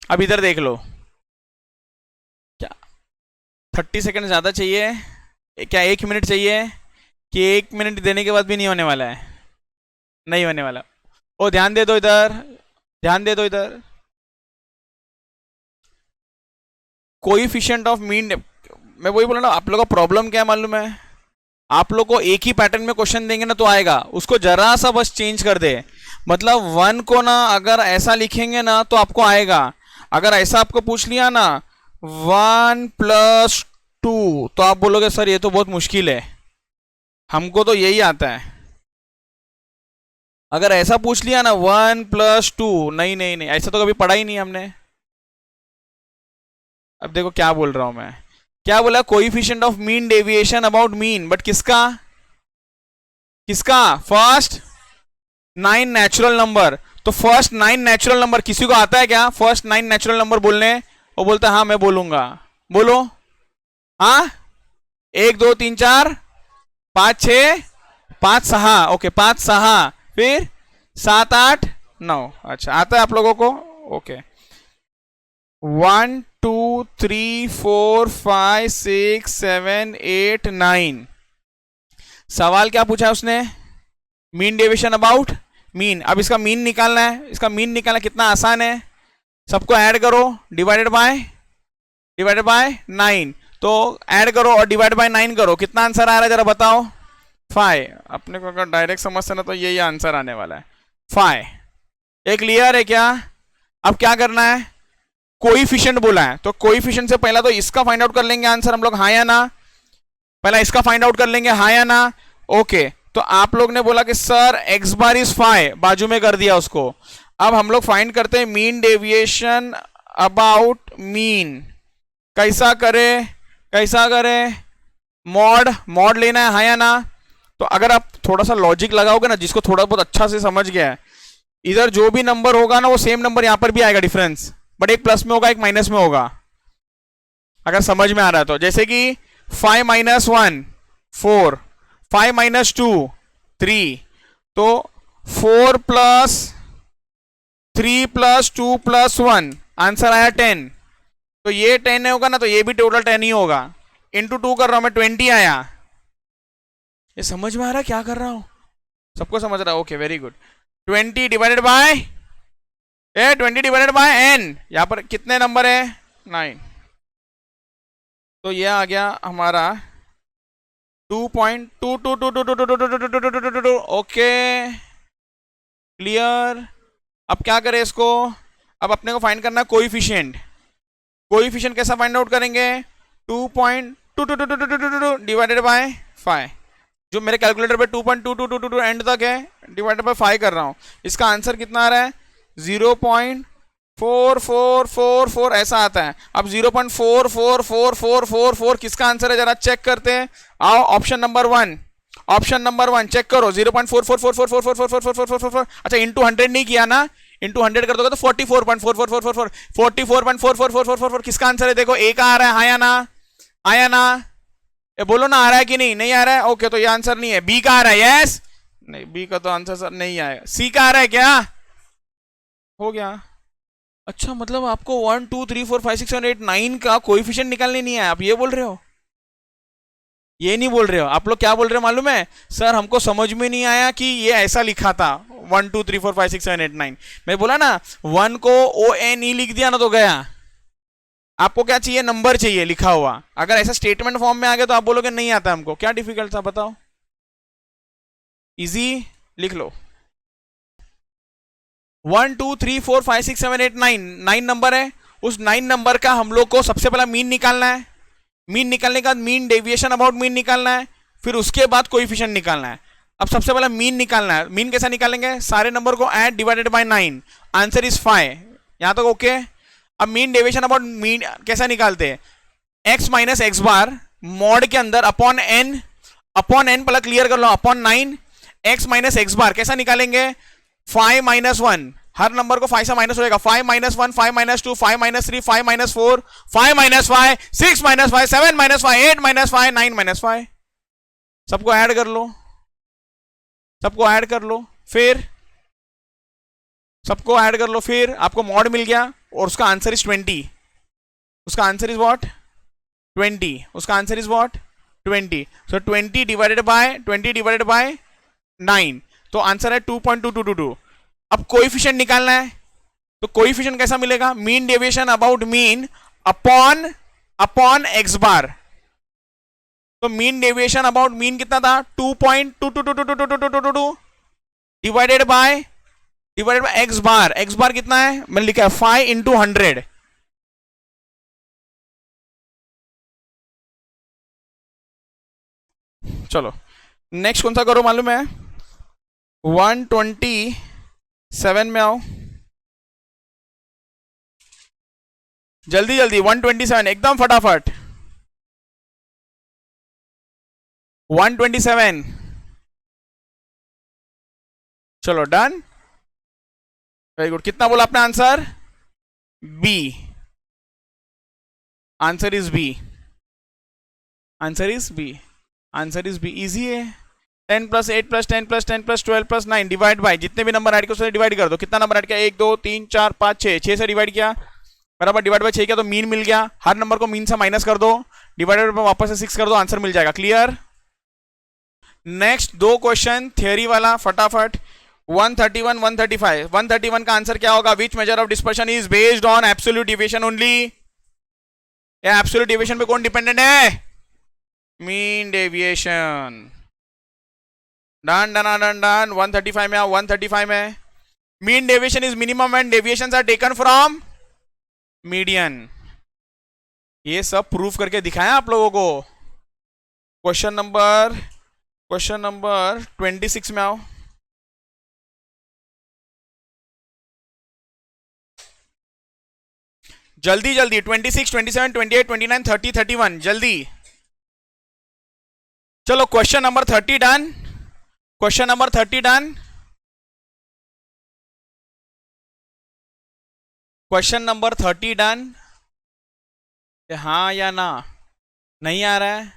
अब इधर देख लो। क्या 30 सेकेंड ज़्यादा चाहिए क्या, 1 मिनट चाहिए कि 1 मिनट देने के बाद भी नहीं होने वाला है? नहीं होने वाला। ओ ध्यान दे दो इधर, ध्यान दे दो इधर। कोएफिशिएंट ऑफ मीन, मैं वही बोल रहा हूँ, आप लोगों का प्रॉब्लम क्या है मालूम है? आप लोग को एक ही पैटर्न में क्वेश्चन देंगे ना तो आएगा, उसको जरा सा बस चेंज कर दे। मतलब 1 को ना अगर ऐसा लिखेंगे ना तो आपको आएगा, अगर ऐसा आपको पूछ लिया ना 1+2 तो आप बोलोगे सर ये तो बहुत मुश्किल है, हमको तो यही आता है। अगर ऐसा पूछ लिया ना 1+2, नहीं नहीं नहीं, ऐसा तो कभी पढ़ा ही नहीं हमने। अब देखो क्या बोल रहा हूं मैं, क्या बोला, coefficient of mean deviation about mean, but किसका किसका? First 9 natural number. तो फर्स्ट 9 नेचुरल नंबर किसी को आता है क्या? फर्स्ट 9 नेचुरल नंबर बोलने? वो बोलता है हाँ मैं बोलूंगा, बोलो। हाँ, 1 2 3 4 5 6 5 6, ओके 5 6, फिर 7 8 9। अच्छा आता है आप लोगों को? ओके 1 2 3 4 5 6 7 8 9। सवाल क्या पूछा उसने? Mean deviation about mean. अब इसका मीन निकालना है, इसका मीन निकालना कितना आसान है, सबको ऐड करो, डिवाइडेड बाय 9। तो ऐड करो और डिवाइड बाय 9 करो, कितना आंसर आ रहा है जरा बताओ? 5। अपने को अगर डायरेक्ट समझते ना तो यही आंसर आने वाला है 5। ये क्लियर है क्या? अब क्या करना है, कोएफिशिएंट बोला है तो कोएफिशिएंट से पहला तो इसका फाइंड आउट कर लेंगे आंसर हम लोग, हाँ या ना? पहला इसका फाइंड आउट कर लेंगे, हाँ या ना? ओके तो आप लोग ने बोला कि सर x बार इज 5, बाजू में कर दिया उसको। अब हम लोग फाइंड करते हैं मीन डेविएशन अबाउट मीन। कैसा करे? मॉड लेना है, हाँ या ना? तो अगर आप थोड़ा सा लॉजिक लगाओगे ना, जिसको थोड़ा बहुत अच्छा से समझ गया है, इधर जो भी नंबर होगा ना वो सेम नंबर यहां पर भी आएगा, डिफरेंस, बट एक प्लस में होगा एक माइनस में होगा, अगर समझ में आ रहा है तो। जैसे कि 5 - 1 4, 5 - 2 3, तो 4 + 3 + 2 + 1 आंसर आया 10। तो ये 10 होगा ना तो ये भी टोटल 10 ही होगा, इंटू 2 कर रहा हूं मैं, 20 आया। ये समझ में आ रहा है क्या कर रहा हूं? सबको समझ रहा है? Okay very good. 20 divided by n, यहां पर कितने नंबर है? 9। तो ये आ गया हमारा 2.22222222। Okay clear. अब क्या करें इसको, अब अपने को फाइंड करना है कोएफिशिएंट। कोएफिशिएंट कैसा फाइंड आउट करेंगे? 2.222222 डिवाइडेड बाय 5। जो मेरे कैलकुलेटर पे 2.2222 एंड तक है, डिवाइडेड बाय 5 कर रहा हूं। इसका आंसर कितना आ रहा है? 0.4444 ऐसा आता है। अब 0.444444 किसका आंसर है जरा चेक करते हैं। आओ ऑप्शन नंबर 1 चेक करो। 0.4444444444। अच्छा इंटू 100 नहीं किया ना, इंटू 100 कर दोगे तो 44.444444 किसका आंसर है? देखो ए का आ रहा है, हाँ या ना? आया ना? ये बोलो ना, आ रहा है कि नहीं? नहीं आ रहा है, ओके तो ये आंसर नहीं है। बी का आ रहा है, यस? नहीं, बी का तो आंसर सर नहीं आएगा। सी का आ रहा है क्या? हो गया। अच्छा मतलब आपको 1 2 3 4 5 6 7 8 9 का कोएफिशिएंट निकालने नहीं है, आप ये बोल रहे हो? ये नहीं बोल रहे हो आप लोग, क्या बोल रहे हो मालूम है? सर हमको समझ में नहीं आया कि ये ऐसा लिखा था 1 2 3 4 5 6 7 8 9। मैं बोला ना 1 को ONE लिख दिया ना तो गया। आपको क्या चाहिए? नंबर चाहिए लिखा हुआ। अगर ऐसा स्टेटमेंट फॉर्म में आ गया तो आप बोलोगे नहीं आता हमको। क्या डिफिकल्ट था बताओ? इजी लिख लो। 1 2 3 4 5 6 7 8 9 नंबर है। उस 9 नंबर का हम लोग को सबसे पहला मीन निकालना है। मीन निकालने का मीन डेविएशन अबाउट मीन निकालना है, फिर उसके बाद कोएफिशिएंट निकालना है। अब सबसे पहला मीन निकालना है। मीन कैसा निकालेंगे? सारे नंबर को add divided by 9, answer is 5। यहां तक ओके। अब मीन डेविएशन अबाउट मीन कैसा निकालते हैं? x माइनस एक्स बार मॉड के अंदर अपॉन n पहले क्लियर कर लो, अपॉन 9 x माइनस एक्स बार कैसा निकालेंगे? 5 - 1, हर नंबर को 5 से माइनस होएगा। 5 - 1 5 - 2 5 - 3 5 - 4 5 - 5 6 - 5 7 - 5 8 - 5 9 - 5। सबको ऐड कर लो, फिर सबको ऐड कर लो, फिर आपको मॉड मिल गया और उसका आंसर इज 20। उसका आंसर इज व्हाट? 20, उसका answer is what 20. So 20 divided by 9, तो आंसर है 2.2222. अब कोएफिशिएंट निकालना है, तो कोएफिशिएंट कैसा मिलेगा, mean deviation about mean upon x bar. तो मीन डेविएशन अबाउट मीन कितना था 2.222222 divided by x bar. X bar कितना है, मैंने लिखा है 5 into 100. चलो नेक्स्ट कौन सा करो मालूम है, 127 में आओ, जल्दी 127 एकदम फटाफट. 127, चलो डन, वेरी गुड. कितना बोला आपने answer, B. Answer is B. Answer is B. Easy है. 10 + 8 + 10 + 10 + 12 + 9 डिवाइड बाय, जितने भी नंबर ऐड किया उससे डिवाइड कर दो. कितना नंबर ऐड किया, 1 2 3 4 5 6, 6 से डिवाइड किया, बराबर डिवाइड बाय 6 किया तो मीन मिल गया. हर नंबर को मीन से माइनस कर दो, डिवाइडेड बाय वापस से 6 कर दो, आंसर मिल जाएगा. क्लियर. नेक्स्ट 2 क्वेश्चन थियरी वाला फटाफट. 131 135. 131 का आंसर क्या होगा, which measure of dispersion is based on absolute deviation only. या एब्सोल्यूट डेविएशन पे कौन डिपेंडेंट है, mean deviation. Done done done done. 135 में आओ. 135 में mean deviation is minimum when deviations are taken from median. ये सब प्रूफ करके दिखाया आप लोगों को. क्वेश्चन नंबर 26 में आओ. जल्दी 26 27 28 29 30 31 जल्दी. चलो question number 30 done. Question number 30 done. Question number 30 done. हाँ या ना, नहीं आ रहा है,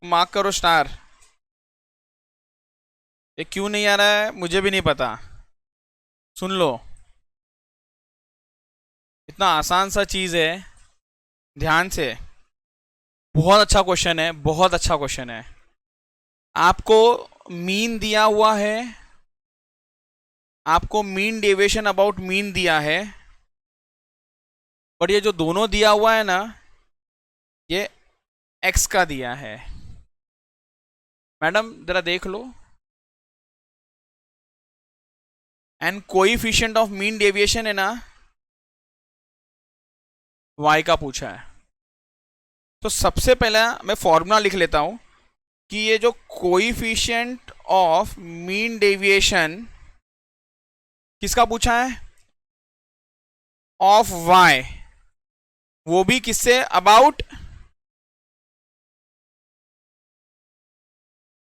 मार्क करो स्टार. ये क्यों नहीं आ रहा है मुझे भी नहीं पता. सुन लो, इतना आसान सा चीज है, ध्यान से. बहुत अच्छा क्वेश्चन है, बहुत अच्छा क्वेश्चन है. आपको मीन दिया हुआ है, आपको मीन डेविएशन अबाउट मीन दिया है, और ये जो दोनों दिया हुआ है ना, ये एक्स का दिया है. मैडम जरा देख लो. And coefficient of mean deviation है ना, y का पूछा है. तो सबसे पहले मैं फॉर्मूला लिख लेता हूं कि ये जो कोएफिशिएंट ऑफ मीन डेविएशन किसका पूछा है, ऑफ y, वो भी किससे, अबाउट.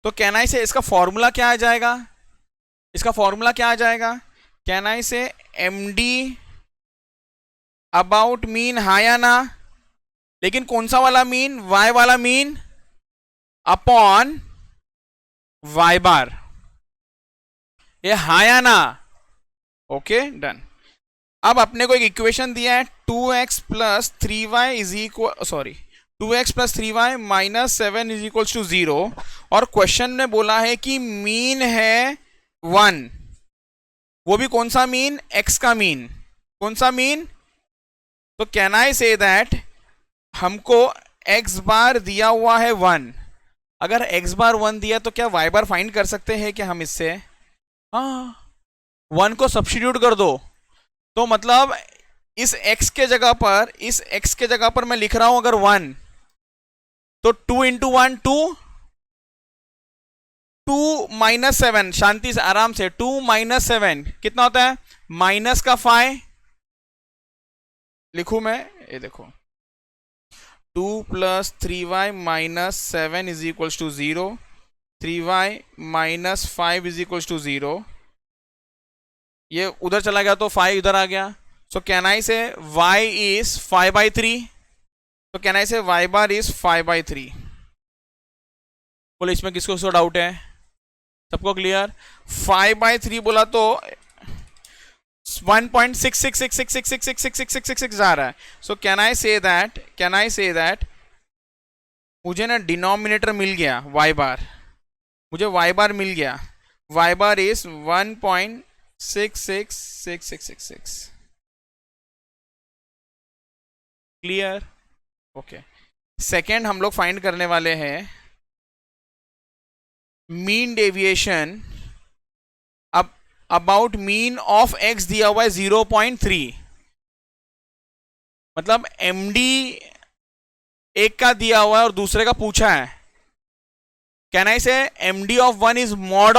तो कहना ही से इसका फॉर्मूला क्या आ जाएगा, इसका फॉर्मूला क्या आ जाएगा, कहना ही से md अबाउट मीन, हाँ या ना. लेकिन कौन सा वाला मीन, y वाला मीन अपॉन y बार. ये हाँ या ना, ओके डन. अब अपने को एक इक्वेशन दिया है 2x + 3y is equal, sorry 2x + 3y - 7 is equal to 0. और क्वेश्चन में बोला है कि मीन है 1, वो भी कौन सा मीन, x का मीन. कौन सा मीन, तो कैन आई से दैट हमको x बार दिया हुआ है 1. अगर x बार 1 दिया तो क्या y बार फाइंड कर सकते हैं क्या हम इससे, हाँ. 1 को सब्स्टिट्यूट कर दो, तो मतलब इस x के जगह पर मैं लिख रहा हूं अगर 1, तो 2 × 1 2 -7. शांति से आराम से 2 - 7 कितना होता है, -5 लिखू मैं, ये देखो 2 + 3y - 7 is equal to 0, 3y - 5 is equal to 0. ये उधर चला गया तो 5 इधर आ गया. So can I say y is 5/3. तो can I say y bar is 5/3. बोले इसमें किसको डाउट है, सबको क्लियर. 5/3 बोला तो 1.6666666666 जा रहा है. So can I say that मुझे ना डिनोमिनेटर मिल गया y बार, मुझे y बार मिल गया, y bar is 1.666666. Clear? Okay. Second हम लोग फाइंड करने वाले हैं mean deviation about mean of x दिया हुआ है 0.3. मतलब md एक का दिया हुआ है और दूसरे का पूछा है. कैन आई से md of one is mod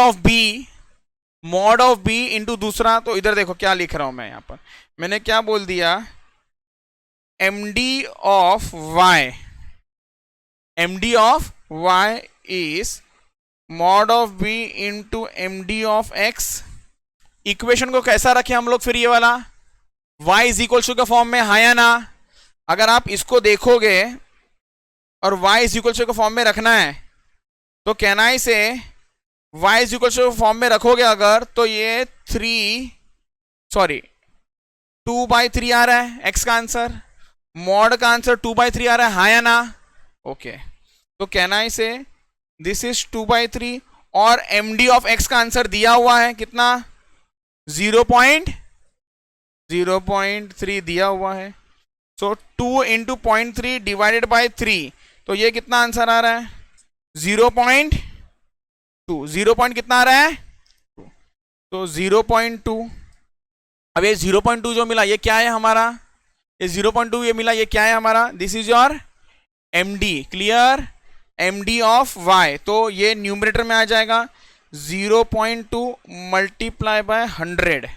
of b into दूसरा. तो इधर देखो क्या लिख रहा हूं मैं, यहां पर मैंने क्या बोल दिया, md of y is mod of b into md of x. Equation को कैसा रखे हम लोग फिर, ये वाला y इज इक्वल टू के फॉर्म में, हाँ या ना. अगर आप इसको देखोगे और y इज इक्वल टू के फॉर्म में रखना है तो can I say y is equal to form में रखोगे अगर, तो ये 2/3 आ रहा है x का आंसर, मॉड का आंसर 2/3 आ रहा है, हाँ या ना. ओके. तो can I say this is 2/3 और md ऑफ x का आंसर दिया हुआ है कितना, 0.3 दिया हुआ है. सो 2 इंटू 0.3 डिवाइडेड बाई 3, तो ये कितना आंसर आ रहा है, 0.2. 0 पॉइंट कितना आ रहा है, तो 0.2. अब ये 0.2 जो मिला ये क्या है हमारा, ये 0.2 ये मिला, ये क्या है हमारा, this is your md. Clear? md of y. तो ये न्यूमरेटर में आ जाएगा 0.2 मल्टीप्लाई बाय 100.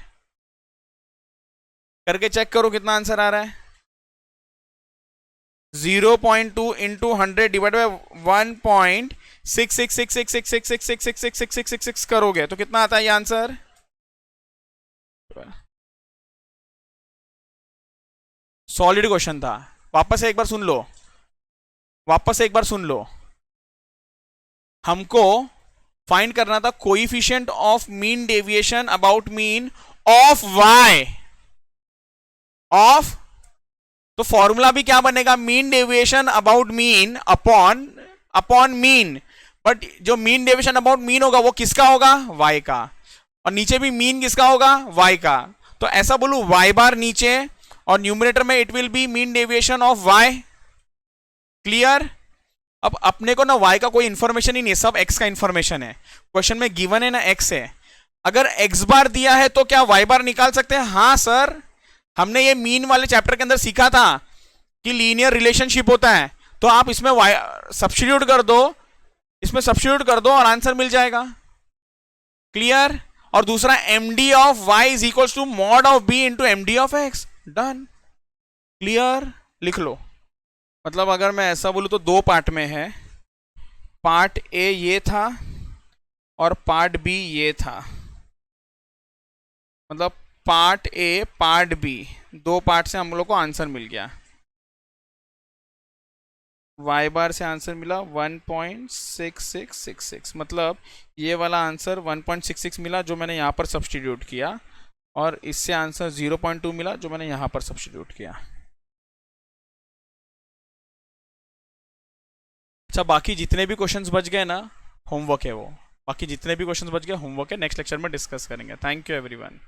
करके चेक करो कितना आंसर आ रहा है, 0.2 इंटू 100 डिवाइड बाय 1.666666666666 करोगे तो कितना आता है ये आंसर. सॉलिड क्वेश्चन था. वापस से एक बार सुन लो, हमको फाइंड करना था coefficient of mean deviation about mean of y of, तो फॉर्मूला भी क्या बनेगा, mean deviation about mean upon mean. But जो मीन डेविएशन अबाउट मीन होगा वो किसका होगा, y का, और नीचे भी मीन किसका होगा, y का. तो ऐसा बोलूं y बार नीचे और न्यूमरेटर में it will be mean deviation of y. Clear? अब अपने को ना y का कोई इंफॉर्मेशन ही नहीं है, सब x का इंफॉर्मेशन है. क्वेश्चन में गिवन है ना x है, अगर x बार दिया है तो क्या y बार निकाल सकते हैं. हाँ सर, हमने ये मीन वाले चैप्टर के अंदर सीखा था कि लीनियर रिलेशनशिप होता है. तो आप इसमें सब्स्टिट्यूट कर दो और आंसर मिल जाएगा. क्लियर? और दूसरा md of y is equal to mod of b into md of x. Done. Clear? लिख लो. मतलब अगर मैं ऐसा बोलूं तो दो पार्ट में है, पार्ट ए ये था और पार्ट बी ये था. मतलब पार्ट ए पार्ट बी दो पार्ट से हम लोग को आंसर मिल गया. y बार से आंसर मिला 1.6666. मतलब ये वाला आंसर 1.66 मिला जो मैंने यहाँ पर सब्स्टिट्यूट किया, और इससे आंसर 0.2 मिला जो मैंने यहाँ पर सब्स्टिट्यूट किया. अच्छा, बाकी जितने भी क्वेश्चंस बच गए ना, होमवर्क है वो. बाकी जितने भी क्वेश्चंस बच गए होमवर्क है, नेक्स्ट लेक्चर में डिस्कस करेंगे. Thank you everyone.